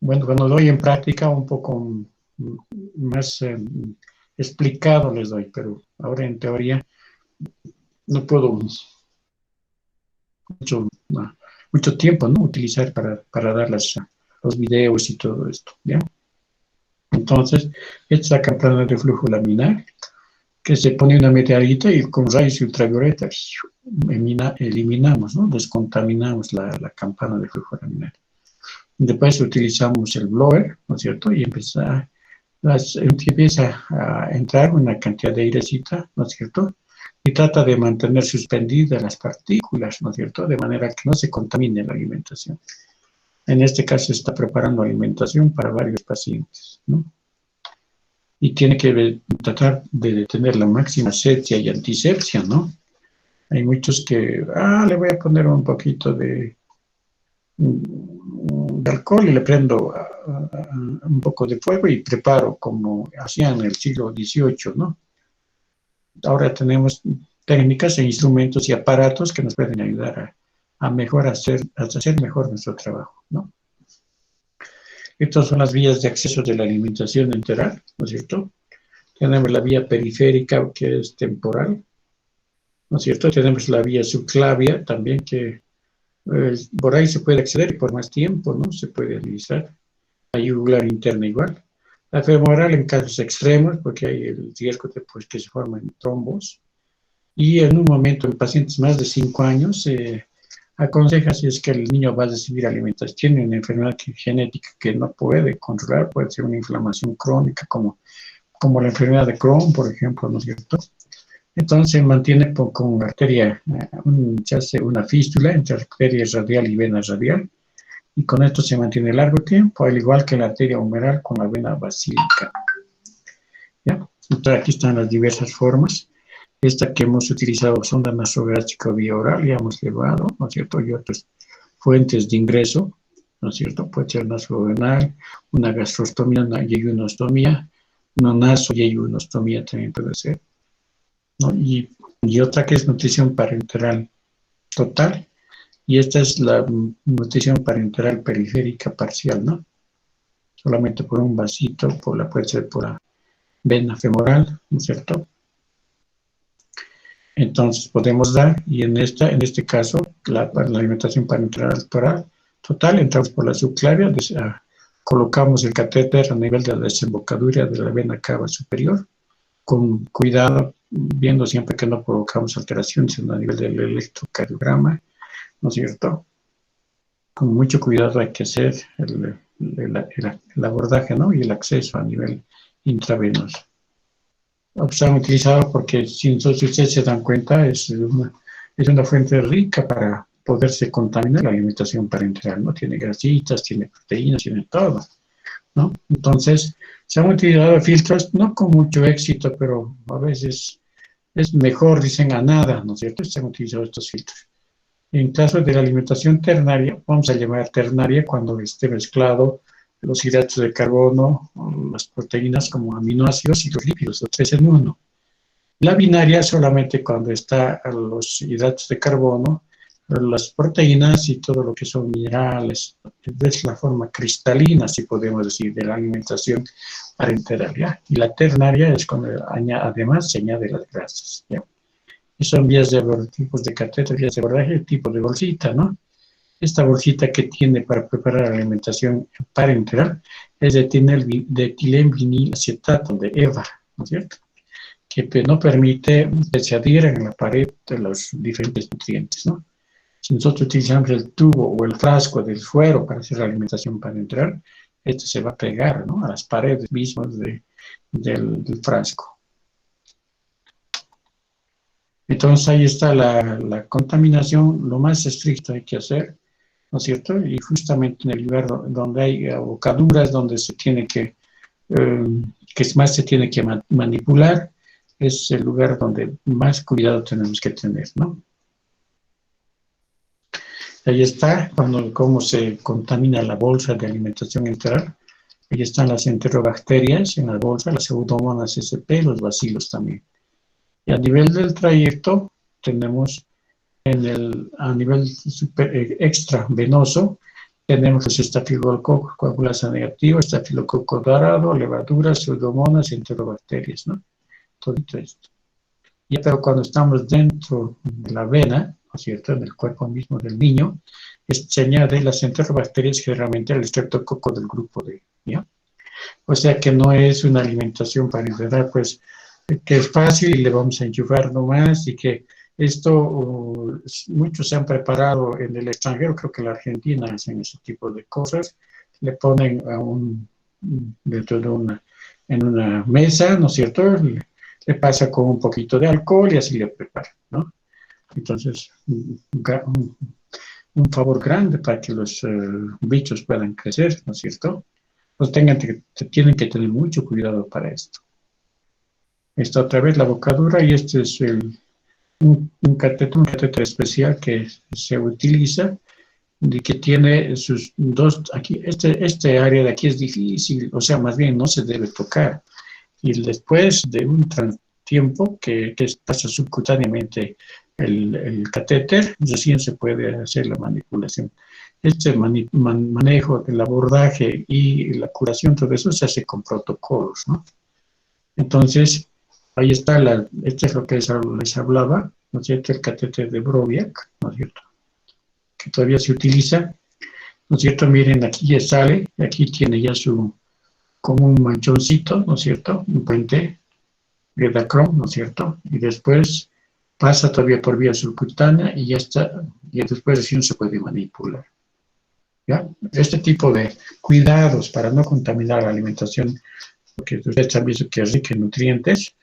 Bueno, cuando doy en práctica un poco más explicado les doy, pero ahora en teoría no puedo mucho tiempo, ¿no? Utilizar para dar los videos y todo esto, ¿ya? Entonces, esta es la campana de flujo laminar, que se pone una meteorita y con rayos ultravioleta eliminamos, ¿no? Descontaminamos la campana de flujo laminar. Después utilizamos el blower, ¿no es cierto? Y empieza a entrar una cantidad de airecita, ¿no es cierto? Y trata de mantener suspendidas las partículas, ¿no es cierto? De manera que no se contamine la alimentación. En este caso se está preparando alimentación para varios pacientes, ¿no? Y tiene que tratar de tener la máxima asepsia y antisepsia, ¿no? Hay muchos que, le voy a poner un poquito de alcohol y le prendo un poco de fuego y preparo como hacían en el siglo XVIII, ¿no? Ahora tenemos técnicas e instrumentos y aparatos que nos pueden ayudar a hacer mejor nuestro trabajo, ¿no? Estas son las vías de acceso de la alimentación enteral, ¿no es cierto? Tenemos la vía periférica, que es temporal, ¿no es cierto? Tenemos la vía subclavia también, que por ahí se puede acceder por más tiempo, ¿no? Se puede realizar. La yugular interna igual. La femoral en casos extremos, porque hay el riesgo de que se formen trombos. Y en un momento, en pacientes más de 5 años, se aconseja, si es que el niño va a recibir alimentación, tiene una enfermedad genética que no puede controlar, puede ser una inflamación crónica, como la enfermedad de Crohn, por ejemplo, ¿no es cierto? Entonces se mantiene con una arteria, se hace una fístula entre arteria radial y vena radial, y con esto se mantiene largo tiempo, al igual que la arteria humeral con la vena basílica. ¿Ya? Entonces aquí están las diversas formas. Esta que hemos utilizado, sonda nasogástrica o vía oral, ya hemos llevado, ¿no es cierto? Y otras fuentes de ingreso, ¿no es cierto? Puede ser nasovenal, una gastrostomía, una yeyunostomía, una naso-yeyunostomía también puede ser, ¿no? Y otra que es nutrición parenteral total, y esta es la nutrición parenteral periférica parcial, ¿no? Solamente por un vasito, puede ser por la vena femoral, ¿no es cierto? Entonces podemos dar, y en este caso, la alimentación parenteral total, entramos por la subclavia, colocamos el catéter a nivel de la desembocadura de la vena cava superior, con cuidado, viendo siempre que no provocamos alteraciones a nivel del electrocardiograma, ¿no es cierto? Con mucho cuidado hay que hacer el abordaje, ¿no? Y el acceso a nivel intravenoso. Se han utilizado porque, si ustedes se dan cuenta, es una fuente rica para poderse contaminar la alimentación parenteral, ¿no? Tiene grasitas, tiene proteínas, tiene todo, ¿no? Entonces, se han utilizado filtros, no con mucho éxito, pero a veces es mejor, dicen, a nada, ¿no es cierto? Se han utilizado estos filtros. En caso de la alimentación ternaria, vamos a llamar ternaria cuando esté mezclado los hidratos de carbono, las proteínas como aminoácidos y los lípidos, los 3 en 1. La binaria solamente cuando está los hidratos de carbono, las proteínas y todo lo que son minerales, es la forma cristalina, si podemos decir, de la alimentación parenteral, ¿ya? Y la ternaria es cuando además se añade las grasas, ¿ya? Y son vías de tipos de catéter, vías de abordaje, tipo de bolsita, ¿no? Esta bolsita que tiene para preparar la alimentación parenteral es de etilenvinilacetato, de EVA, ¿no es cierto? Que no permite que se adhieran en la pared de los diferentes nutrientes, ¿no? Si nosotros utilizamos el tubo o el frasco del suero para hacer la alimentación parenteral, esto se va a pegar, ¿no? A las paredes mismas del frasco. Entonces ahí está la contaminación, lo más estricto hay que hacer, ¿no es cierto? Y justamente en el lugar donde hay abocaduras, donde se tiene que más se tiene que manipular, es el lugar donde más cuidado tenemos que tener, ¿no? Ahí está cómo se contamina la bolsa de alimentación enteral. Ahí están las enterobacterias en la bolsa, las pseudomonas sp, los bacilos también. Y a nivel del trayecto tenemos a nivel extravenoso, tenemos los estafilococos, coagulasa negativa, estafilococo dorado, levaduras, pseudomonas, enterobacterias, ¿no? Todo esto. Ya, pero cuando estamos dentro de la vena, ¿no es cierto?, en el cuerpo mismo del niño, se añade las enterobacterias, generalmente el estreptococo del grupo D, ¿ya? O sea que no es una alimentación parenteral, pues, que es fácil y le vamos a enchufar nomás y que Muchos se han preparado en el extranjero, creo que en la Argentina hacen ese tipo de cosas, le ponen dentro de en una mesa, ¿no es cierto? Le pasa con un poquito de alcohol y así le preparan, ¿no? Entonces, un favor grande para que los bichos puedan crecer, ¿no es cierto? Pues tienen que tener mucho cuidado para esto. Esta otra vez la bocadura y este es un catéter especial que se utiliza y que tiene sus dos, aquí, este área de aquí es difícil, o sea, más bien no se debe tocar. Y después de un tiempo que pasa subcutáneamente el catéter, recién se puede hacer la manipulación. Este manejo del abordaje y la curación, todo eso se hace con protocolos, ¿no? Entonces, ahí está, este es lo que les hablaba, ¿no es cierto? El catéter de Broviac, ¿no es cierto? Que todavía se utiliza, ¿no es cierto? Miren, aquí ya sale, y aquí tiene ya como un manchoncito, ¿no es cierto? Un puente de Dacron, ¿no es cierto? Y después pasa todavía por vía subcutánea y ya está, y después recién se puede manipular. ¿Ya? Este tipo de cuidados para no contaminar la alimentación, porque ustedes han visto que es rica en nutrientes,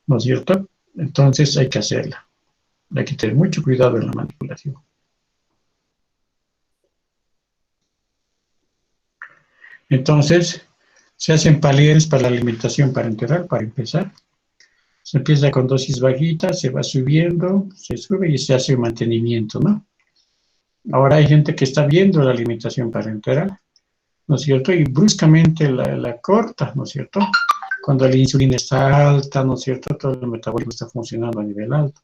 ¿no es cierto? Entonces hay que hacerla. Hay que tener mucho cuidado en la manipulación. Entonces, se hacen palieres para la alimentación parenteral, para empezar. Se empieza con dosis bajitas, se va subiendo, se sube y se hace mantenimiento, ¿no? Ahora hay gente que está viendo la alimentación parenteral, ¿no es cierto? Y bruscamente la corta, ¿no es cierto? Cuando la insulina está alta, ¿no es cierto? Todo el metabolismo está funcionando a nivel alto.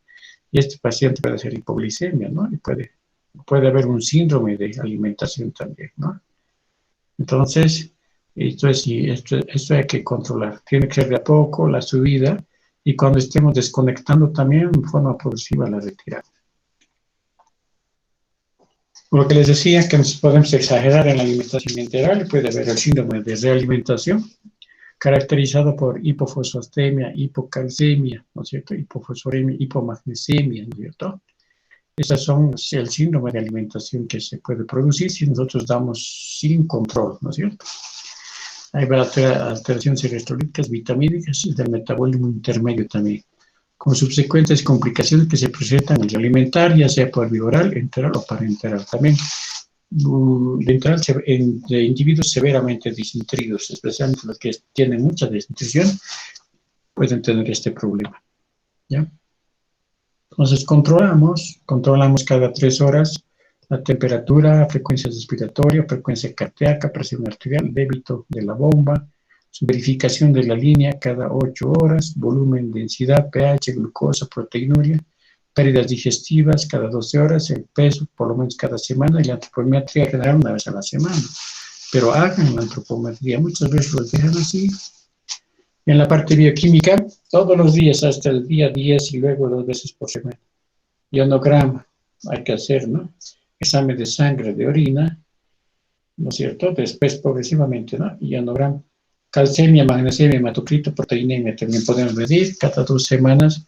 Y este paciente puede hacer hipoglicemia, ¿no? Y puede haber un síndrome de alimentación también, ¿no? Entonces, esto hay que controlar. Tiene que ser de a poco la subida y cuando estemos desconectando también en forma progresiva la retirada. Lo que les decía, que nos podemos exagerar en la alimentación integral, puede haber el síndrome de realimentación, caracterizado por hipofosfatemia, hipocalcemia, ¿no es cierto? Hipofosforemia, hipomagnesemia, ¿no es cierto? Esas son el síndrome de alimentación que se puede producir si nosotros damos sin control, ¿no es cierto? Hay alteraciones electrolíticas, vitamínicas y del metabolismo intermedio también, con subsecuentes complicaciones que se presentan al alimentar, ya sea por vía oral, enteral o parenteral. También de individuos severamente desnutridos, especialmente los que tienen mucha desnutrición, pueden tener este problema, ¿ya? Entonces controlamos cada 3 horas la temperatura, frecuencia respiratoria, frecuencia cardíaca, presión arterial, débito de la bomba, su verificación de la línea cada 8 horas, volumen, densidad, pH, glucosa, proteinuria, pérdidas digestivas cada 12 horas, el peso por lo menos cada semana y la antropometría general una vez a la semana. Pero hagan la antropometría, muchas veces lo dejan así. En la parte bioquímica, todos los días hasta el día 10 y luego 2 veces por semana. Ionograma, hay que hacer, ¿no? Examen de sangre, de orina, ¿no es cierto? Después progresivamente, ¿no? Ionograma. Calcemia, magnesemia, hematocrito, proteinemia también podemos medir cada 2 semanas.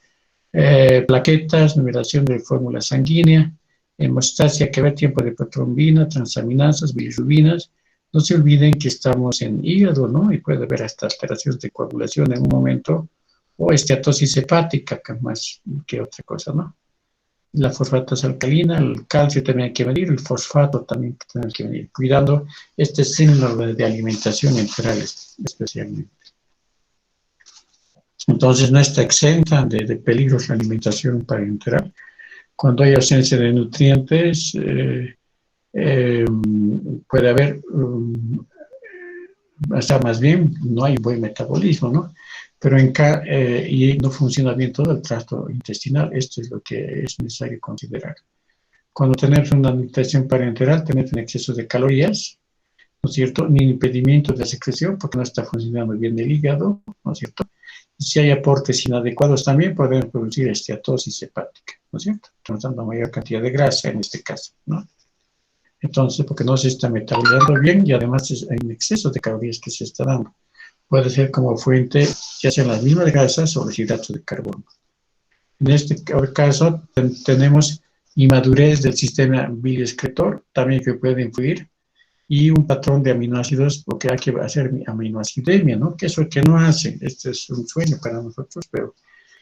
Plaquetas, numeración de fórmula sanguínea, hemostasia, que ve tiempo de protrombina, transaminasas, bilirrubinas. No se olviden que estamos en hígado, ¿no? Y puede haber hasta alteraciones de coagulación en un momento, o esteatosis hepática, que más que otra cosa, ¿no? La fosfatasa alcalina, el calcio también hay que medir, el fosfato también hay que medir, cuidando este síndrome de alimentación enteral especialmente. Entonces no está exenta de peligros la alimentación parenteral. Cuando hay ausencia de nutrientes, puede haber, hasta más bien, no hay buen metabolismo, ¿no? Pero y no funciona bien todo el tracto intestinal. Esto es lo que es necesario considerar. Cuando tenemos una alimentación parenteral, tenemos un exceso de calorías, ¿no es cierto? Ni impedimento de la secreción, porque no está funcionando bien el hígado, ¿no es cierto? Y si hay aportes inadecuados también, podemos producir esteatosis hepática, ¿no es cierto? Estamos dando mayor cantidad de grasa en este caso, ¿no? Entonces, porque no se está metabolizando bien y además hay un exceso de calorías que se está dando. Puede ser como fuente, ya sean las mismas grasas o los hidratos de carbono. En este caso tenemos inmadurez del sistema bilioexcretor, también que puede influir, y un patrón de aminoácidos, porque hay que hacer aminoacidemia, ¿no? Que eso que no hace, este es un sueño para nosotros, pero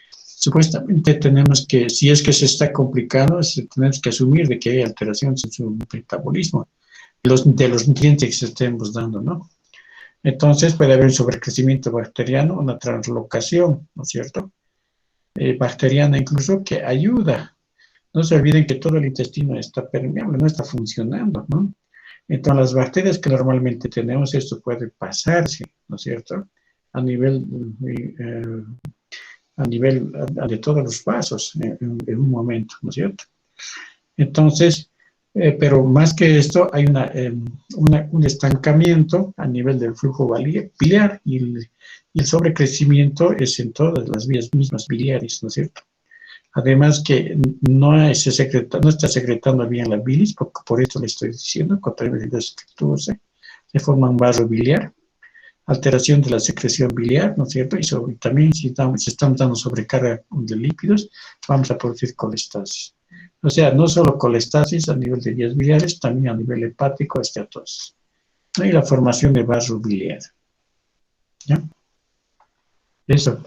supuestamente tenemos que, si es que se está complicando, tenemos que asumir de que hay alteraciones en su metabolismo, de los nutrientes que estemos dando, ¿no? Entonces puede haber un sobrecrecimiento bacteriano, una translocación, ¿no es cierto? Bacteriana incluso, que ayuda. No se olviden que todo el intestino está permeable, no está funcionando, ¿no? Entonces, las bacterias que normalmente tenemos, esto puede pasarse, ¿no es cierto? A nivel de todos los vasos en un momento, ¿no es cierto? Entonces, pero más que esto, hay un estancamiento a nivel del flujo biliar y el sobrecrecimiento es en todas las vías mismas biliares, ¿no es cierto? Además que no está secretando bien la bilis, porque por esto le estoy diciendo, contra el se forma un vaso biliar, alteración de la secreción biliar, ¿no es cierto? Y también si estamos dando sobrecarga de lípidos, vamos a producir colestasis. O sea, no solo colestasis a nivel de vías biliares, también a nivel hepático, esteatosis. Y la formación de vaso biliar. ¿Ya? Eso.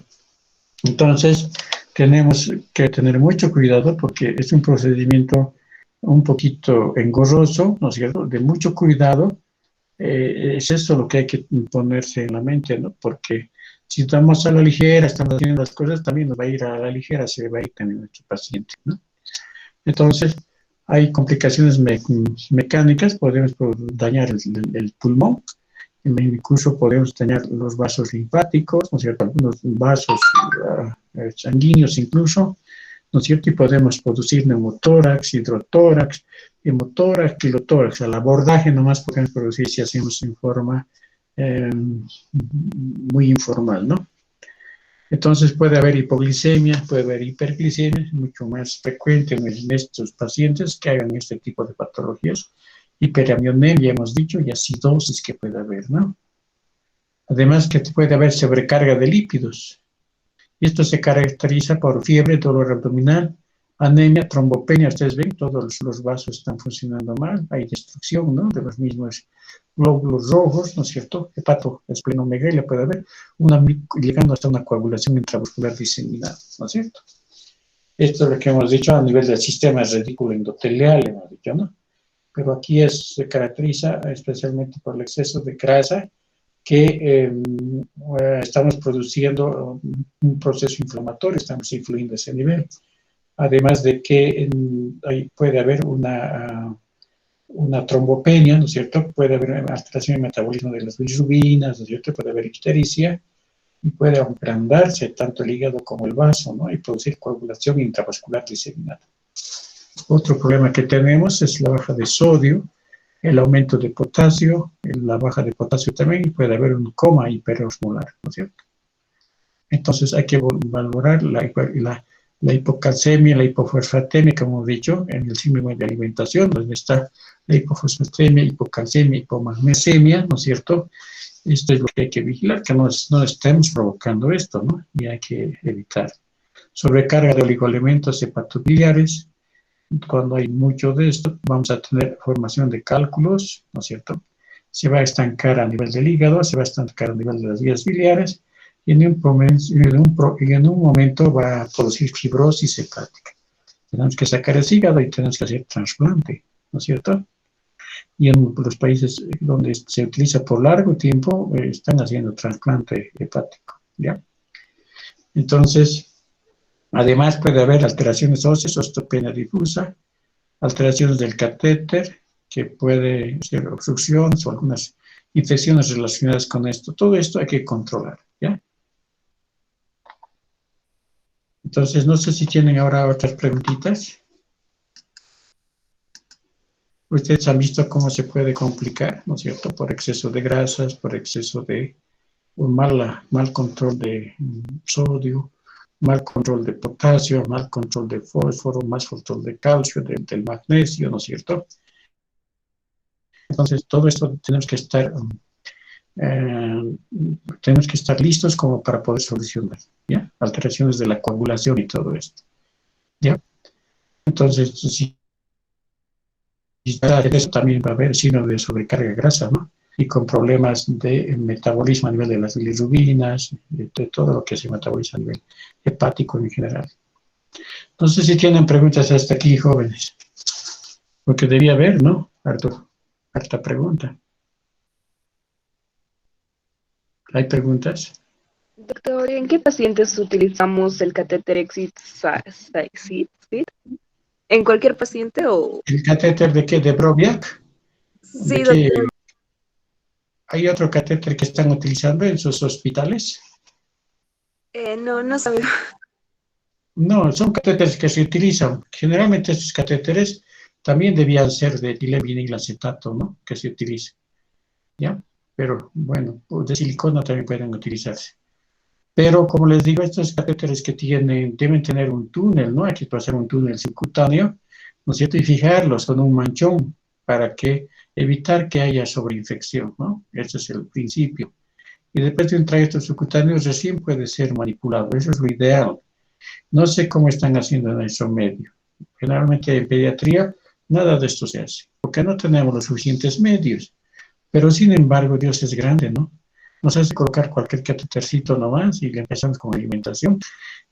Entonces, tenemos que tener mucho cuidado porque es un procedimiento un poquito engorroso, ¿no es cierto? De mucho cuidado. Es eso lo que hay que ponerse en la mente, ¿no? Porque si estamos a la ligera, estamos haciendo las cosas, también nos va a ir a la ligera, se va a ir también nuestro paciente, ¿no? Entonces, hay complicaciones mecánicas, podemos dañar el pulmón, incluso podemos dañar los vasos linfáticos, ¿no es cierto? Algunos vasos sanguíneos incluso, ¿no es cierto? Y podemos producir neumotórax, hidrotórax, hemotórax, kilotórax. Al abordaje nomás podemos producir si hacemos en forma muy informal, ¿no? Entonces puede haber hipoglicemia, puede haber hiperglicemia, es mucho más frecuente en estos pacientes que hagan este tipo de patologías. Hiperamionemia, hemos dicho, y acidosis que puede haber, ¿no? Además que puede haber sobrecarga de lípidos. Y esto se caracteriza por fiebre, dolor abdominal, anemia, trombopenia. Ustedes ven, todos los vasos están funcionando mal, hay destrucción, ¿no? De los mismos glóbulos rojos, ¿no es cierto? Hepatoesplenomegalia puede haber, llegando hasta una coagulación intravascular diseminada, ¿no es cierto? Esto es lo que hemos dicho a nivel del sistema reticulo endotelial, hemos dicho, ¿no? Pero aquí se caracteriza especialmente por el exceso de grasa que estamos produciendo un proceso inflamatorio, estamos influyendo a ese nivel. Además de que puede haber una trombopenia, ¿no es cierto? Puede haber alteración en el metabolismo de las bilirrubinas, ¿no es cierto? Puede haber ictericia y puede agrandarse tanto el hígado como el vaso, ¿no? Y producir coagulación intravascular diseminada. Otro problema que tenemos es la baja de sodio, el aumento de potasio, la baja de potasio también, y puede haber un coma hiperosmolar, ¿no es cierto? Entonces hay que valorar la hipocalcemia, la hipofosfatemia, como hemos dicho, en el síndrome de alimentación, donde está la hipofosfatemia, hipocalcemia, hipomagnesemia, ¿no es cierto? Esto es lo que hay que vigilar, que no estemos provocando esto, ¿no? Y hay que evitar. Sobrecarga de oligoelementos hepatobiliares. Cuando hay mucho de esto, vamos a tener formación de cálculos, ¿no es cierto? Se va a estancar a nivel del hígado, se va a estancar a nivel de las vías biliares, y en un momento va a producir fibrosis hepática. Tenemos que sacar el hígado y tenemos que hacer trasplante, ¿no es cierto? Y en los países donde se utiliza por largo tiempo, están haciendo trasplante hepático, ¿ya? Entonces, además puede haber alteraciones óseas, osteopenia difusa, alteraciones del catéter, que puede ser obstrucciones o algunas infecciones relacionadas con esto. Todo esto hay que controlar, ¿ya? Entonces, no sé si tienen ahora otras preguntitas. Ustedes han visto cómo se puede complicar, ¿no es cierto? Por exceso de grasas, por exceso de un mal control de sodio, mal control de potasio, mal control de fósforo, mal control de calcio, del magnesio, ¿no es cierto? Entonces, todo esto tenemos que estar listos como para poder solucionar, ¿ya? Alteraciones de la coagulación y todo esto. ¿ya? Entonces, si eso también va a haber síndrome de sobrecarga de grasa, ¿no? Y con problemas de metabolismo a nivel de las bilirrubinas, de todo lo que se metaboliza a nivel hepático en general. No sé si tienen preguntas hasta aquí, jóvenes, porque debía haber, ¿no? Harta pregunta. ¿Hay preguntas? Doctor, ¿en qué pacientes utilizamos el catéter Exit? ¿En cualquier paciente o...? ¿El catéter de qué? ¿De Broviac? ¿De Sí, qué? doctor. ¿Hay otro catéter que están utilizando en sus hospitales? No, no sabía. No, son catéteres que se utilizan. Generalmente estos catéteres también debían ser de etilenglicolaceto, ¿no? Que se utilice, ¿ya? Pero bueno, de silicona también pueden utilizarse. Pero como les digo, estos catéteres que tienen, deben tener un túnel, ¿no? Hay que pasar un túnel subcutáneo, ¿no es cierto? Y fijarlos con un manchón para que evitar que haya sobreinfección, ¿no? Ese es el principio. Y después de un trayecto subcutáneo recién puede ser manipulado. Eso es lo ideal. No sé cómo están haciendo en nuestro medio. Generalmente en pediatría nada de esto se hace, porque no tenemos los suficientes medios. Pero sin embargo, Dios es grande, ¿no? Nos hace colocar cualquier catetercito nomás y le empezamos con alimentación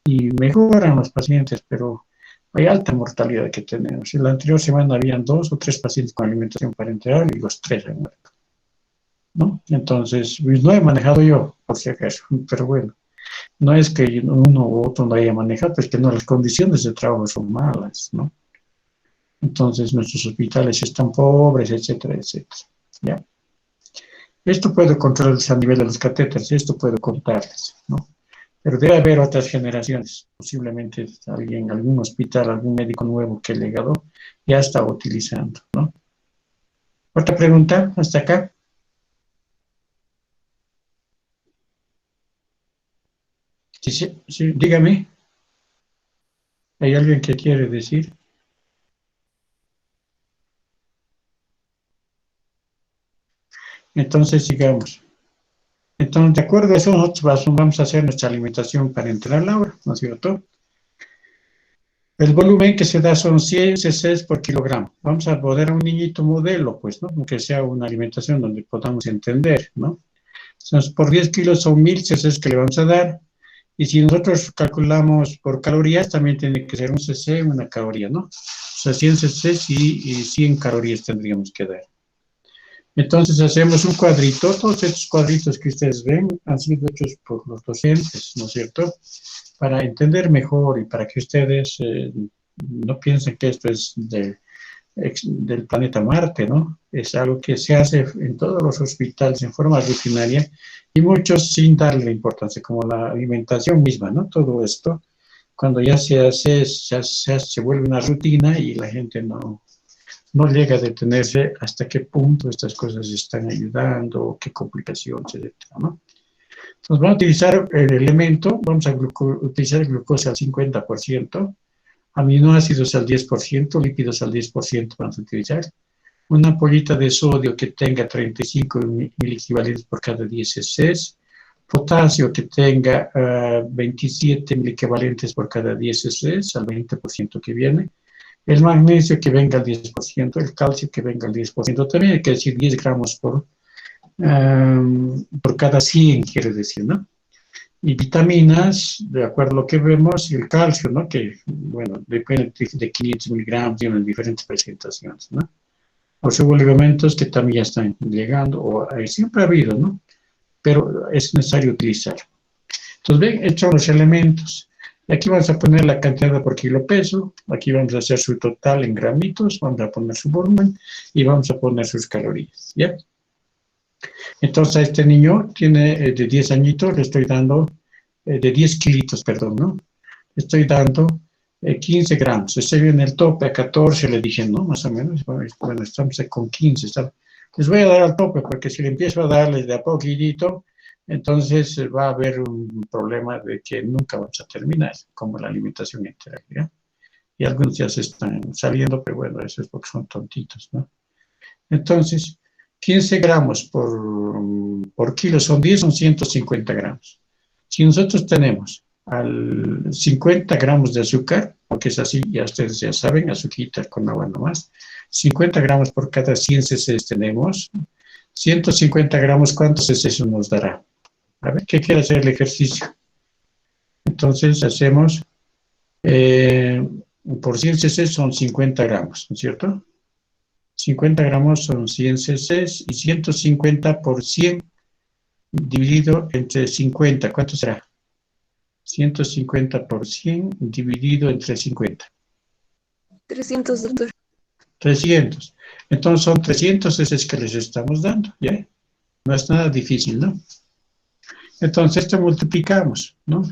y mejoran los pacientes, pero hay alta mortalidad que tenemos. En la anterior semana habían 2 o 3 pacientes con alimentación parenteral y los 3 han muerto, ¿no? Entonces, pues, no he manejado yo, por si acaso, pero bueno. No es que uno u otro no haya manejado, es que no, las condiciones de trabajo son malas, ¿no? Entonces nuestros hospitales están pobres, etcétera, etcétera. ¿Ya? Esto puedo controlarles a nivel de los catéteres, esto puedo contarles, ¿no? Pero debe haber otras generaciones, posiblemente alguien, algún hospital, algún médico nuevo que el legado ya está utilizando, ¿no? ¿Otra pregunta hasta acá? Sí, sí, sí, dígame. ¿Hay alguien que quiere decir? Entonces sigamos. Entonces, de acuerdo a eso, nosotros vamos a hacer nuestra alimentación para entrar a la hora, ¿no es cierto? El volumen que se da son 100 cc por kilogramo. Vamos a poner a un niñito modelo, pues, ¿no? Que sea una alimentación donde podamos entender, ¿no? Entonces, por 10 kilos son 1000 cc que le vamos a dar. Y si nosotros calculamos por calorías, también tiene que ser un cc, una caloría, ¿no? O sea, 100 cc y 100 calorías tendríamos que dar. Entonces hacemos un cuadrito, todos estos cuadritos que ustedes ven han sido hechos por los docentes, ¿no es cierto? Para entender mejor y para que ustedes no piensen que esto es del planeta Marte, ¿no? Es algo que se hace en todos los hospitales en forma rutinaria y muchos sin darle importancia, como la alimentación misma, ¿no? Todo esto, cuando ya se hace, se vuelve una rutina y la gente no llega a detenerse hasta qué punto estas cosas están ayudando, qué complicaciones, etcétera, ¿no? Entonces vamos a utilizar el elemento, vamos a utilizar glucosa al 50%, aminoácidos al 10%, lípidos al 10% vamos a utilizar. Una ampollita de sodio que tenga 35 miliequivalentes por cada 10 cc, potasio que tenga 27 miliequivalentes por cada 10 cc, al 20% que viene, el magnesio que venga al 10%, el calcio que venga al 10%, también hay que decir 10 gramos por cada 100, quiere decir, ¿no? Y vitaminas, de acuerdo a lo que vemos, y el calcio, ¿no? Que, bueno, depende de 500 miligramos, tienen diferentes presentaciones, ¿no? Los oligoelementos que también ya están llegando, o siempre ha habido, ¿no? Pero es necesario utilizar. Entonces, ven, estos son los elementos. Aquí vamos a poner la cantidad por kilo peso, aquí vamos a hacer su total en gramitos, vamos a poner su volumen y vamos a poner sus calorías, ¿ya? Entonces a este niño tiene de 10 añitos, le estoy dando, de 10 kilitos, perdón, ¿no? Le estoy dando 15 gramos. Ese viene el tope a 14, le dije, ¿no? Más o menos, bueno, estamos con 15. Les voy a dar al tope, porque si le empiezo a darles de a poquitito, entonces va a haber un problema de que nunca vamos a terminar, como la alimentación integral, ¿ya? Y algunos ya se están saliendo, pero bueno, eso es porque son tontitos, ¿no? Entonces, 15 gramos por kilo son 10, son 150 gramos. Si nosotros tenemos al 50 gramos de azúcar, porque es así, ya ustedes ya saben, azuquita con agua nomás. 50 gramos por cada 100 cc tenemos. 150 gramos, ¿cuántos cc eso nos dará? A ver, ¿qué quiere hacer el ejercicio? Entonces hacemos, por 100 cc son 50 gramos, ¿no es cierto? 50 gramos son 100 cc y 150 por 100 dividido entre 50, ¿cuánto será? 150 por 100 dividido entre 50. 300, doctor. 300. Entonces son 300 cc que les estamos dando, ¿ya? No es nada difícil, ¿no? Entonces esto multiplicamos, ¿no?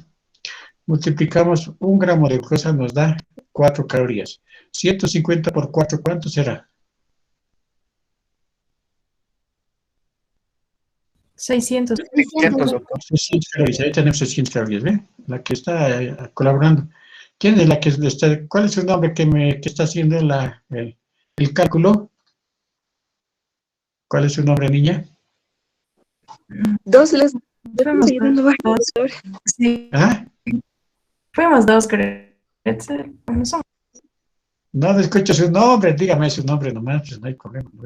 Multiplicamos 1 gramo de glucosa nos da 4 calorías. 150 por 4, ¿cuánto será? 600. 600 calorías, ahí tenemos 600 calorías, ¿ve? La que está colaborando. ¿Quién es la que está, cuál es su nombre que está haciendo el cálculo? ¿Cuál es su nombre, niña? Dos las... Fuimos dos. Sí. ¿Ah? Fuimos dos, creo. No son. No escucho su nombre, dígame su nombre nomás, pues no hay problema, ¿no?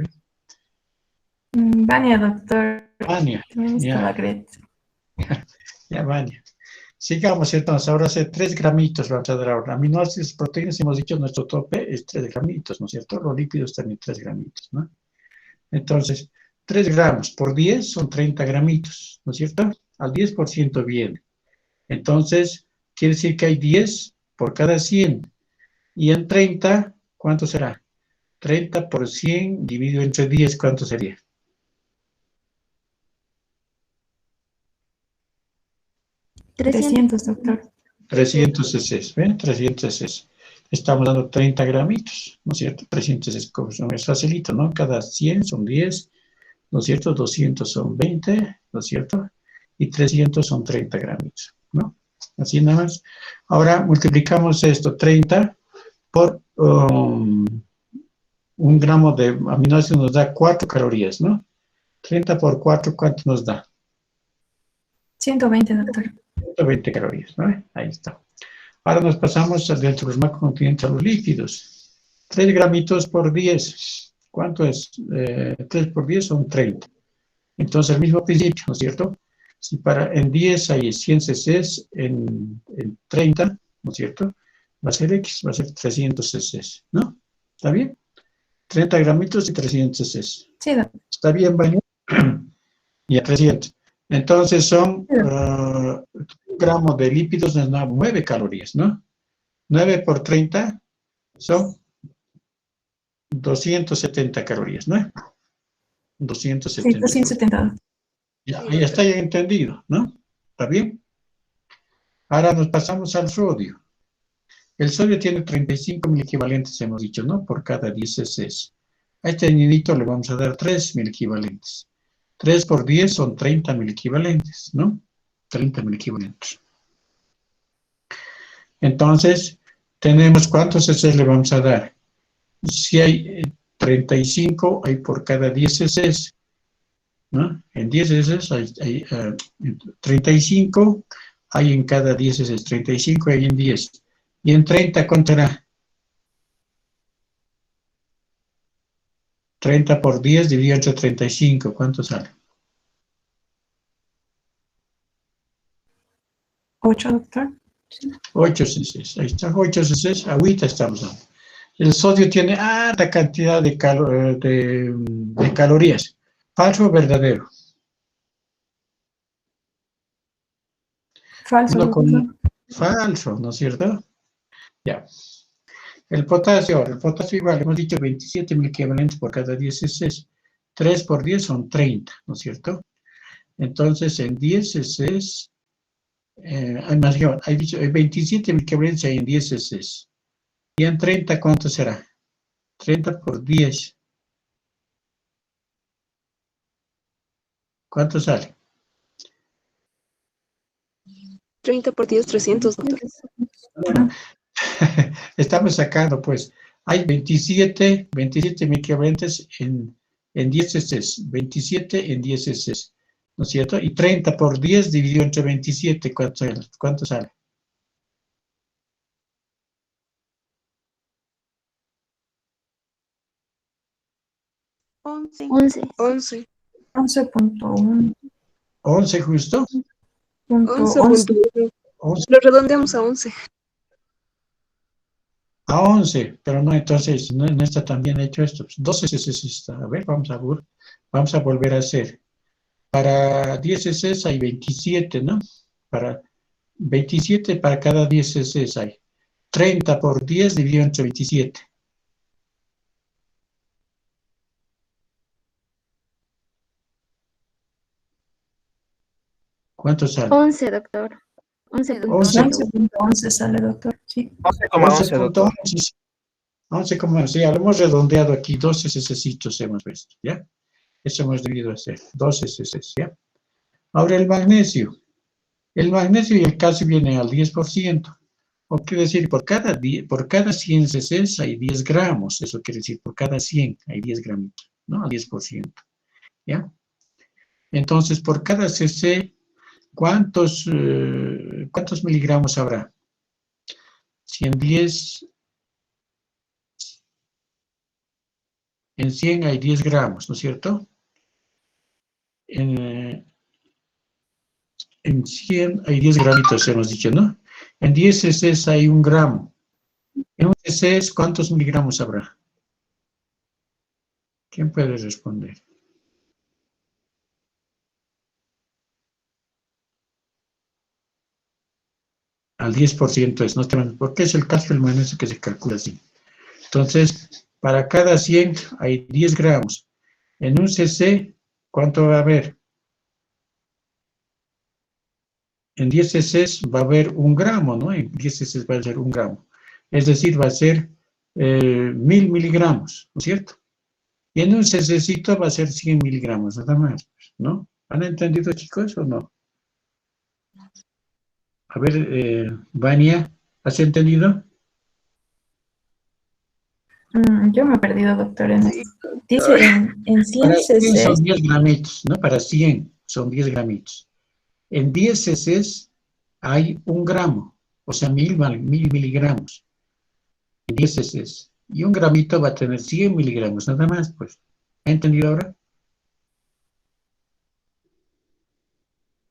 Vania, doctor. Vania. También está Ya. la Gret. Ya, Vania. Sigamos entonces, ahora hace 3 gramitos vamos a dar ahora. Aminoácidos, proteínas, hemos dicho nuestro tope es 3 gramitos, ¿no es cierto? Los lípidos también 3 gramitos, ¿no? Entonces, 3 gramos por 10 son 30 gramitos, ¿no es cierto? Al 10% viene. Entonces, quiere decir que hay 10 por cada 100. Y en 30, ¿cuánto será? 30 por 100 dividido entre 10, ¿cuánto sería? 300, doctor. 300 cc, ¿ven? 300 cc. Estamos dando 30 gramitos, ¿no es cierto? 300 cc, es facilito, ¿no? Cada 100 son 10, ¿no es cierto? 200 son 20, ¿no es cierto? Y 300 son 30 gramitos, ¿no? Así nada más. Ahora multiplicamos esto, 30 por 1 gramo de aminoácidos nos da 4 calorías, ¿no? 30 por 4, ¿cuánto nos da? 120, doctor. 120 calorías, ¿no? Ahí está. Ahora nos pasamos dentro de los macronutrientes a los lípidos. 3 gramitos por 10. ¿Cuánto es? 3 por 10 son 30. Entonces, el mismo principio, ¿no es cierto? Si en 10 hay 100 cc, en 30, ¿no es cierto? Va a ser X, va a ser 300 cc, ¿no? ¿Está bien? 30 gramitos y 300 cc. Sí, doctor. ¿Está bien, Baño? Y a 300. Entonces son 1 gramo de lípidos nos da 9 calorías, ¿no? 9 por 30 son 270 calorías, ¿no? Sí, 270. 270. Ya está ya entendido, ¿no? ¿Está bien? Ahora nos pasamos al sodio. El sodio tiene 35 mil equivalentes, hemos dicho, ¿no? Por cada 10 cc. A este niñito le vamos a dar 3 mil equivalentes. 3 por 10 son 30 mil equivalentes, ¿no? 30 mil equivalentes. Entonces, tenemos cuántos cc le vamos a dar. Si hay 35, hay por cada 10 cc, ¿no? En 10 cc hay 35, hay en cada 10 cc, 35 hay en 10. Y en 30, ¿cuánto era? 30 por 10 dividido entre 35, ¿cuánto sale? 8, doctor. 8 cc, ahí está, 8 cc, agüita estamos dando. El sodio tiene alta cantidad de calorías. ¿Falso o verdadero? Falso, doctor. Falso, ¿no es cierto? Ya. El potasio igual, hemos dicho 27 mil equivalentes por cada 10 cc. 3 por 10 son 30, ¿no es cierto? Entonces, en 10 cc, hay dicho 27 mil equivalentes hay en 10 cc. Y en 30, ¿cuánto será? 30 por 10. ¿Cuánto sale? 30 por 10, 300, doctor. Estamos sacando, pues, hay 27 mil equivalentes en 10 cc, 27 en 10 cc, ¿no es cierto? Y 30 por 10 dividido entre 27, ¿cuánto sale? 11. 11. 11.1. 11 justo. 11.1. 11 Lo redondeamos a 11. a 11, pero no, entonces no está tan bien hecho esto. 12 cc está. A ver, vamos a volver a hacer. Para 10 cc hay 27, ¿no? Para 27 para cada 10 cc hay 30 por 10 dividido entre 27. ¿Cuánto sale? 11, doctor. 11.11. 11.11 sale, doctor. Sí. 11,11, doctor. 11,11, ya lo hemos redondeado aquí, 12 cc hemos visto, ¿ya? Eso hemos debido hacer, 12 cc, ¿ya? Ahora el magnesio. El magnesio y el calcio vienen al 10%. O quiere decir, por cada 100 cc hay 10 gramos. Eso quiere decir, por cada 100 hay 10 gramitos, ¿no? Al 10%, ¿ya? Entonces, por cada cc, ¿cuántos miligramos habrá? Si en 100 hay 10 gramos, ¿no es cierto? En 100 hay 10 gramitos, hemos dicho, ¿no? En 10 cc hay 1 gramo. En 1 cc, ¿cuántos miligramos habrá? ¿Quién puede responder? Al 10% es, ¿no? Porque es el calcio y el magnesio que se calcula así. Entonces, para cada 100 hay 10 gramos. En 1 cc, ¿cuánto va a haber? En 10 cc va a haber 1 gramo, ¿no? En 10 cc va a ser 1 gramo. Es decir, va a ser 1000 miligramos, ¿no es cierto? Y en un cc va a ser 100 miligramos, nada más, ¿no? ¿Han entendido, chicos, o no? A ver, Vania, ¿has entendido? Yo me he perdido, doctor, en esto. Dice en 100 Para 100 cc. son 10 gramitos, ¿no? Para 100 son 10 gramitos. En 10 cc hay 1 gramo, o sea, 1000 miligramos. En 10 cc. Y 1 gramito va a tener 100 miligramos, nada más, pues. ¿Ha entendido ahora?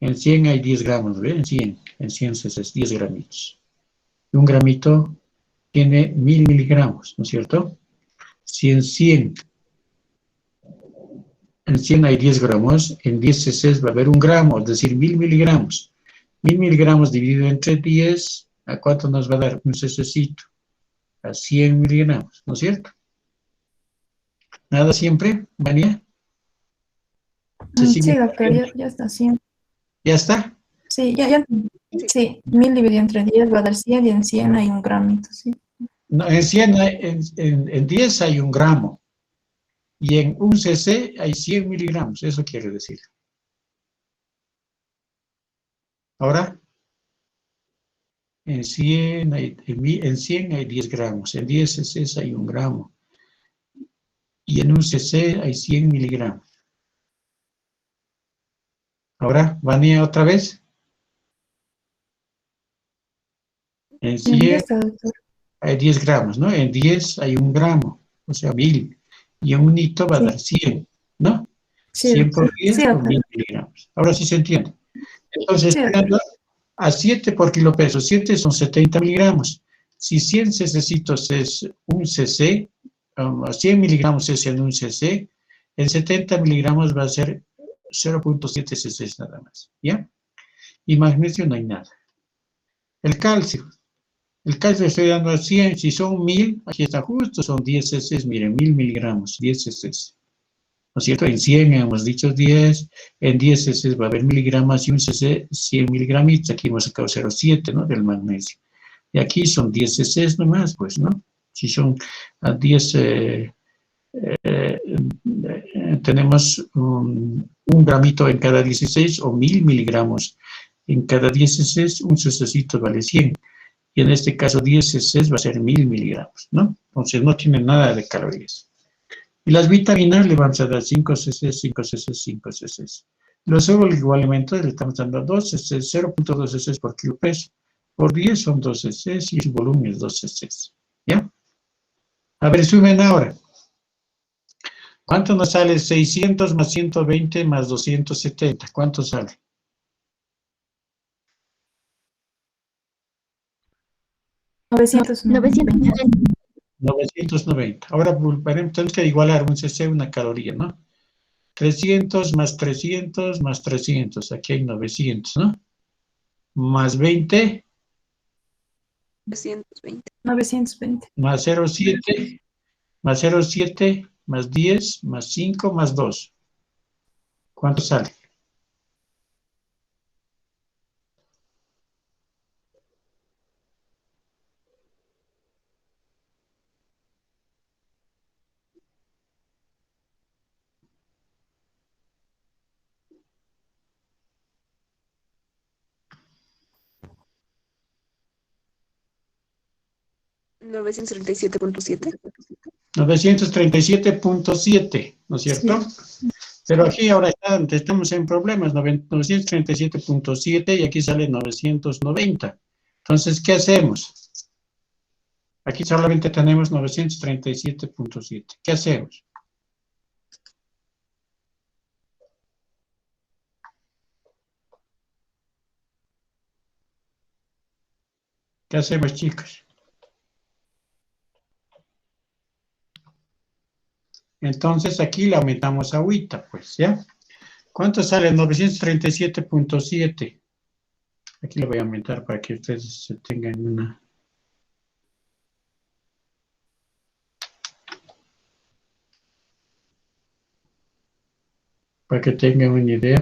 En 100 hay 10 gramos, ¿ve? En 100 cc, 10 gramitos. Y 1 gramito tiene 1000 miligramos, ¿no es cierto? Si en 100 hay 10 gramos, en 10 cc va a haber 1 gramo, es decir, 1000 miligramos. 1000 miligramos dividido entre 10, ¿a cuánto nos va a dar? Un cc? A 100 miligramos, ¿no es cierto? ¿Nada siempre, Vania? Sí, doctor, ya está 100. ¿Ya está? Sí, ya. Sí, 1000 dividido entre 10 va a dar 100 y en 100 hay 1 gramito, sí. No, en 10 hay 1 gramo. Y en 1 cc hay 100 miligramos, eso quiere decir. Ahora, en 100 hay 10 gramos, en 10 cc hay 1 gramo. Y en 1 cc hay 100 miligramos. Ahora, Vania, otra vez. En 100 hay 10 gramos, ¿no? En 10 hay 1 gramo, o sea, 1000. Y en un hito va a dar 100, ¿no? Sí, 100 por 10 sí, son 1000 miligramos. Ahora sí se entiende. Entonces, sí, a 7 por kilo peso, 7 son 70 miligramos. Si 100 cc es 1 cc, 100 miligramos es en 1 cc, en 70 miligramos va a ser 0.7 cc nada más, ¿ya? Y magnesio no hay nada. El calcio estoy dando a 100, si son 1000, aquí está justo, son 10 cc, miren, 1000 miligramos, 10 cc. ¿No es cierto? En 100 hemos dicho 10, en 10 cc va a haber miligramos y un cc 100 miligramitos, aquí hemos sacado 0,7, ¿no? Del magnesio. Y aquí son 10 cc nomás, pues, ¿no? Si son a 10, tenemos un gramito en cada 16 o 1000 miligramos en cada 10 cc, un cc vale 100. Y en este caso 10 cc va a ser 1000 miligramos, ¿no? Entonces no tiene nada de calorías. Y las vitaminas le vamos a dar 5 cc, 5 cc, 5 cc. Los oligoelementos le estamos dando 2 cc, 0.2 cc por kilo peso. Por 10 son 2 cc y su volumen es 2 cc. ¿Ya? A ver, sumen ahora. ¿Cuánto nos sale 600 más 120 más 270? ¿Cuánto sale? 990. 990. Ahora tenemos que igualar un cc, una caloría, ¿no? 300 más 300 más 300. Aquí hay 900, ¿no? Más 20. 920. 920. Más 0,7. Más 0,7. Más 10. Más 5. Más 2. ¿Cuánto sale? $937.7. 937.7, ¿no es cierto? Pero aquí ahora estamos en problemas, 937.7 y aquí sale 990. Entonces, ¿qué hacemos? Aquí solamente tenemos 937.7. ¿Qué hacemos? ¿Qué hacemos, chicos? Entonces aquí le aumentamos agüita, pues, ¿ya? ¿Cuánto sale? 937.7. Aquí le voy a aumentar para que ustedes tengan una... Para que tengan una idea.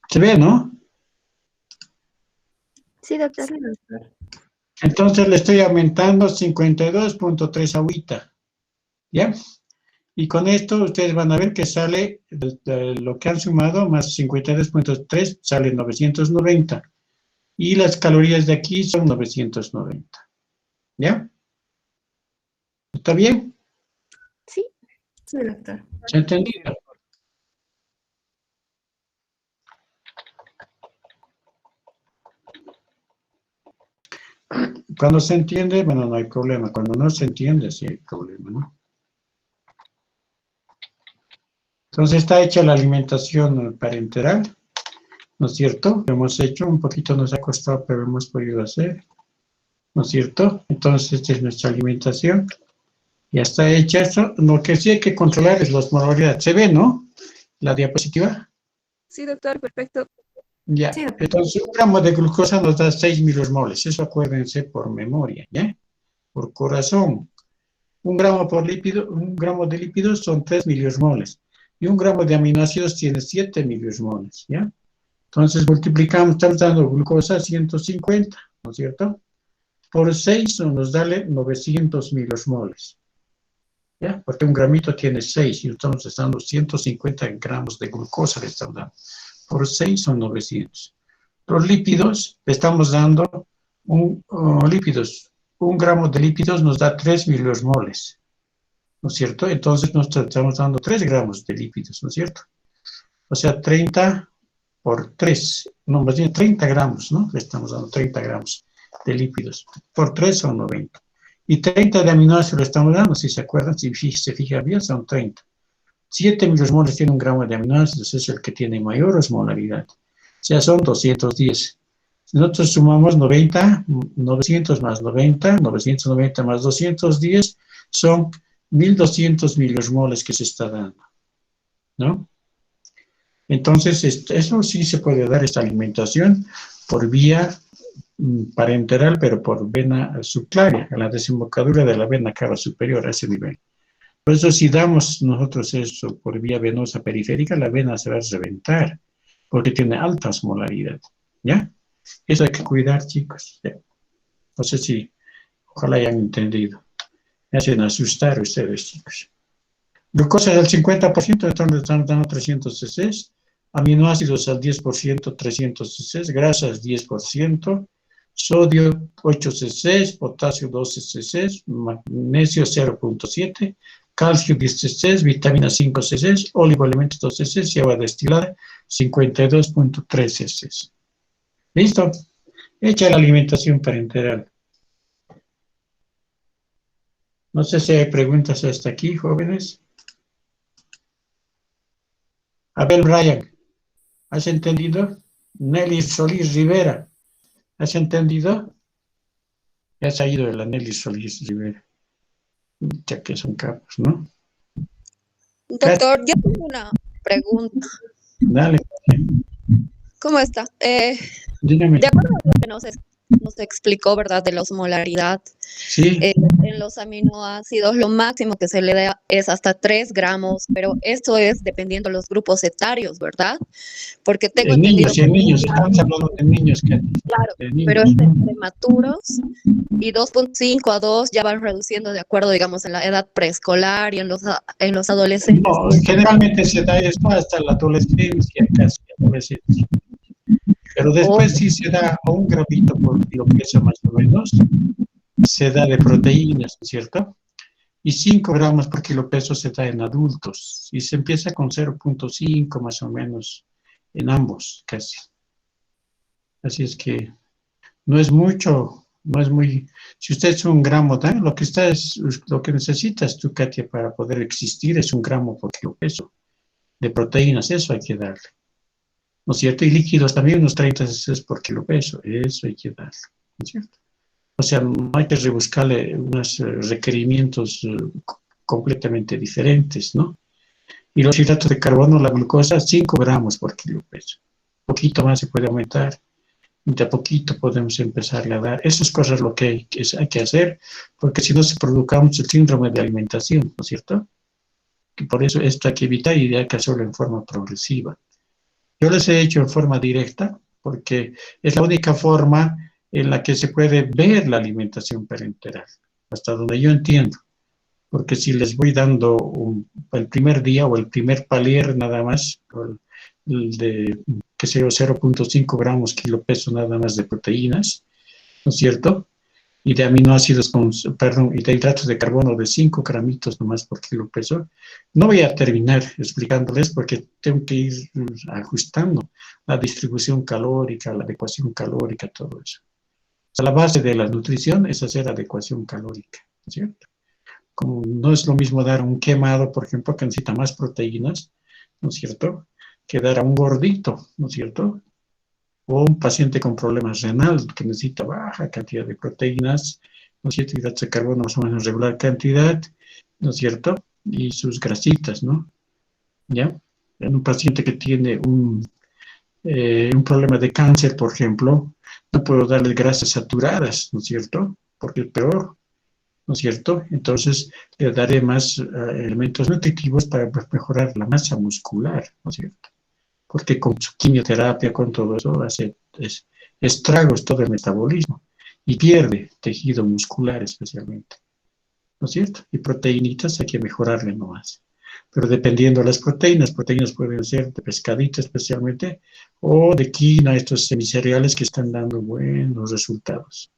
¿Se ve, no? Sí, doctor. Entonces le estoy aumentando 52.3 agüita, ¿ya? Y con esto ustedes van a ver que sale lo que han sumado más 52.3 sale 990. Y las calorías de aquí son 990. ¿Ya? ¿Está bien? Sí. Sí, doctor. ¿Se ha entendido? Cuando se entiende, bueno, no hay problema. Cuando no se entiende, sí hay problema, ¿no? Entonces está hecha la alimentación parenteral, ¿no es cierto? Lo hemos hecho, un poquito nos ha costado, pero hemos podido hacer, ¿no es cierto? Entonces esta es nuestra alimentación. Ya está hecha esto. Lo que sí hay que controlar es la osmolaridad. ¿Se ve, no? La diapositiva. Sí, doctor, perfecto. Ya. Sí. Entonces, 1 gramo de glucosa nos da 6 milimoles. Eso acuérdense por memoria, ¿ya? Por corazón. 1 gramo de lípidos son 3 milimoles. Y 1 gramo de aminoácidos tiene 7 milimoles, ¿ya? Entonces multiplicamos, estamos dando glucosa 150, ¿no es cierto? Por 6 nos da 900 milimoles. ¿Ya? Porque 1 gramito tiene 6 y estamos dando 150 gramos de glucosa, le estamos dando. Por 6 son 900. Los lípidos, le estamos dando lípidos. 1 gramo de lípidos nos da 3 milimoles, ¿no es cierto? Entonces nos estamos dando 3 gramos de lípidos, ¿no es cierto? O sea, 30 por 3, no, más bien 30 gramos, ¿no? Le estamos dando 30 gramos de lípidos. Por 3 son 90. Y 30 de aminoácidos le estamos dando, si se acuerdan, si se fijan bien, son 30. 7 milimoles tiene 1 gramo de aminoácidos, es el que tiene mayor osmolaridad. O sea, son 210. Si nosotros sumamos 90, 900 más 90, 990 más 210, son 1200 milimoles que se está dando, ¿no? Entonces, eso sí se puede dar, esta alimentación, por vía parenteral, pero por vena subclavia, a la desembocadura de la vena cava superior, a ese nivel. Por eso, si damos nosotros eso por vía venosa periférica, la vena se va a reventar, porque tiene alta osmolaridad, ¿ya? Eso hay que cuidar, chicos. ¿Ya? No sé si, ojalá hayan entendido. Me hacen asustar ustedes, chicos. Glucosa del 50%, entonces estamos dando 300 cc. Aminoácidos al 10%, 300 cc. Grasas, 10%. Sodio, 8 cc. Potasio, 12 cc. Magnesio, 0.7. Calcio, 10 cc. Vitamina, 5 cc. Oligoelementos, 2 cc. Y agua destilada, 52.3 cc. ¿Listo? Hecha la alimentación parenteral. No sé si hay preguntas hasta aquí, jóvenes. Abel Bryan, ¿has entendido? Nelly Solís Rivera, ¿has entendido? Ya se ha ido la Nelly Solís Rivera. Ya que son capos, ¿no? Doctor, yo tengo una pregunta. Dale, ¿Cómo está? dígame. De acuerdo a lo que nos explicó, ¿verdad? De la osmolaridad, Sí, en los aminoácidos lo máximo que se le da es hasta 3 gramos, pero esto es dependiendo de los grupos etarios, ¿verdad? Porque tengo entendido en niños, estamos hablando de niños, Katy. claro, De niños. pero es de prematuros y 2.5 a 2 ya van reduciendo de acuerdo, digamos, en la edad preescolar y en los adolescentes. No, generalmente se da esto hasta la adolescencia, casi adolescencia. Pero después sí se da a 1 gramito por kilo peso más o menos, se da de proteínas, ¿no es cierto? Y 5 gramos por kilo peso se da en adultos. Y se empieza con 0.5 más o menos en ambos, casi. Así es que no es mucho, no es muy... Si usted es 1 gramo, ¿da? Lo que necesitas tú, Katia, para poder existir es 1 gramo por kilo peso de proteínas, eso hay que darle. ¿No es cierto? Y líquidos también unos 30 cc por kilo peso, eso hay que darle, ¿no es cierto? O sea, no hay que rebuscarle unos requerimientos completamente diferentes, ¿no? Y los hidratos de carbono, la glucosa, 5 gramos por kilo peso. Un poquito más se puede aumentar, y de a poquito podemos empezarle a dar. Esas cosas lo que hay que hacer, porque si no se provocamos el síndrome de alimentación, ¿no es cierto? Y por eso esto hay que evitar y hay que hacerlo en forma progresiva. Yo les he hecho en forma directa, porque es la única forma en la que se puede ver la alimentación parenteral, hasta donde yo entiendo. Porque si les voy dando el primer día o el primer palier nada más, el de, qué sé yo, 0.5 gramos kilo peso nada más de proteínas, ¿no es cierto? Y de aminoácidos, y de hidratos de carbono de 5 gramitos nomás por kilo peso. No voy a terminar explicándoles porque tengo que ir ajustando la distribución calórica, la adecuación calórica, todo eso. O sea, la base de la nutrición es hacer adecuación calórica, ¿no es cierto? Como no es lo mismo dar a un quemado, por ejemplo, que necesita más proteínas, ¿no es cierto?, que dar a un gordito, ¿no es cierto?, o un paciente con problemas renal que necesita baja cantidad de proteínas, ¿no es cierto?, hidratos de carbono más o menos regular cantidad, ¿no es cierto?, y sus grasitas, ¿no? ¿Ya? En un paciente que tiene un problema de cáncer, por ejemplo, no puedo darle grasas saturadas, ¿no es cierto?, porque es peor, ¿no es cierto? Entonces le daré más elementos nutritivos para mejorar la masa muscular, ¿no es cierto? Porque con su quimioterapia, con todo eso, hace estragos todo el metabolismo y pierde tejido muscular especialmente, ¿no es cierto? Y proteínitas hay que mejorarle nomás. Pero dependiendo de las proteínas pueden ser de pescadito especialmente, o de quinoa, estos semicereales que están dando buenos resultados.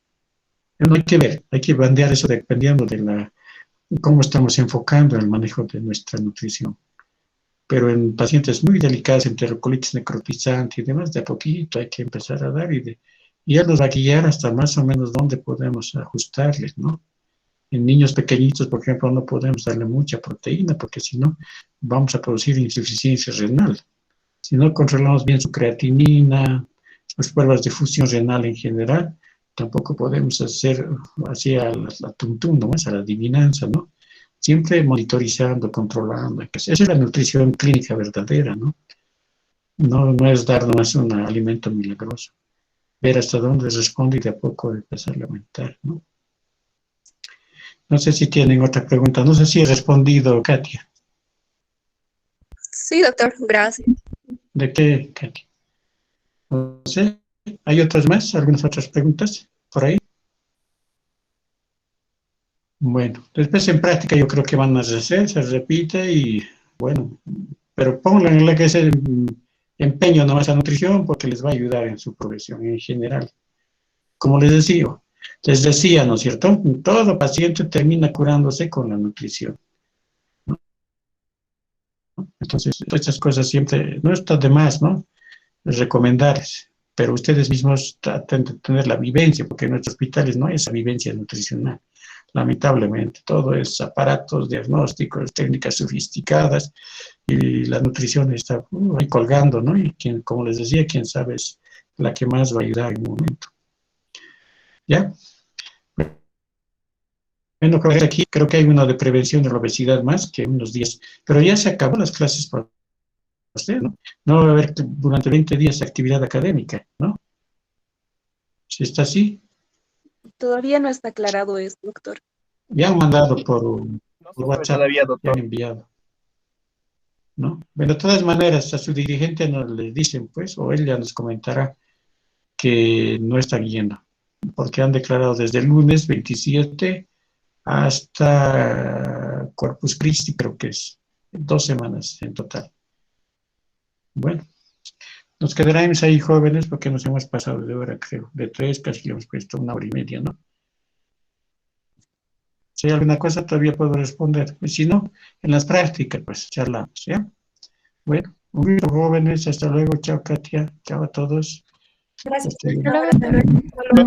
No hay que ver, hay que bandear eso dependiendo de cómo estamos enfocando el manejo de nuestra nutrición. Pero en pacientes muy delicados, enterocolitis necrotizante y demás, de a poquito hay que empezar a dar y él nos va a guiar hasta más o menos dónde podemos ajustarles, ¿no? En niños pequeñitos, por ejemplo, no podemos darle mucha proteína porque si no vamos a producir insuficiencia renal. Si no controlamos bien su creatinina, sus pruebas de función renal en general, tampoco podemos hacer así a la tuntum, ¿no? Es a la adivinanza, ¿no? Siempre monitorizando, controlando. Esa es la nutrición clínica verdadera, ¿no? No es dar nomás un alimento milagroso. Ver hasta dónde responde y de a poco empezar a aumentar, ¿no? No sé si tienen otra pregunta. No sé si he respondido, Katia. Sí, doctor, gracias. ¿De qué, Katia? No sé. ¿Hay otras más? ¿Algunas otras preguntas por ahí? Bueno, después en práctica yo creo que van a hacer, se repite y bueno, pero pónganle que ese empeño nomás a nutrición porque les va a ayudar en su progresión en general. Como les decía, ¿no es cierto? Todo paciente termina curándose con la nutrición, ¿no? Entonces, estas cosas siempre, no está de más, ¿no? Recomendarles. pero ustedes mismos traten de tener la vivencia, porque en nuestros hospitales no hay esa vivencia nutricional. Lamentablemente, todo es aparatos, diagnósticos, técnicas sofisticadas, y la nutrición está ahí colgando, ¿no? Y quien, como les decía, quién sabe es la que más va a ayudar en un momento. ¿Ya? Bueno, creo que hay uno de prevención de la obesidad más que unos días, pero ya se acabó las clases para usted, ¿no? No va a haber durante 20 días actividad académica, ¿no? Si está así. Todavía no está aclarado eso, doctor. Ya han mandado por No se sabe WhatsApp, todavía, ya doctor. han enviado, ¿no? Pero de todas maneras, a su dirigente nos le dicen, pues, o él ya nos comentará que no está yendo, porque han declarado desde el lunes 27 hasta Corpus Christi, creo que es 2 semanas en total. Bueno, nos quedaremos ahí jóvenes porque nos hemos pasado de hora, creo, de 3, casi le hemos puesto 1 hora y media, ¿no? Si hay alguna cosa todavía puedo responder, y si no, en las prácticas, pues charlamos, ¿ya? Bueno, un gusto, jóvenes, hasta luego, chao Katia, chao a todos. Gracias. Hasta luego. Hasta luego.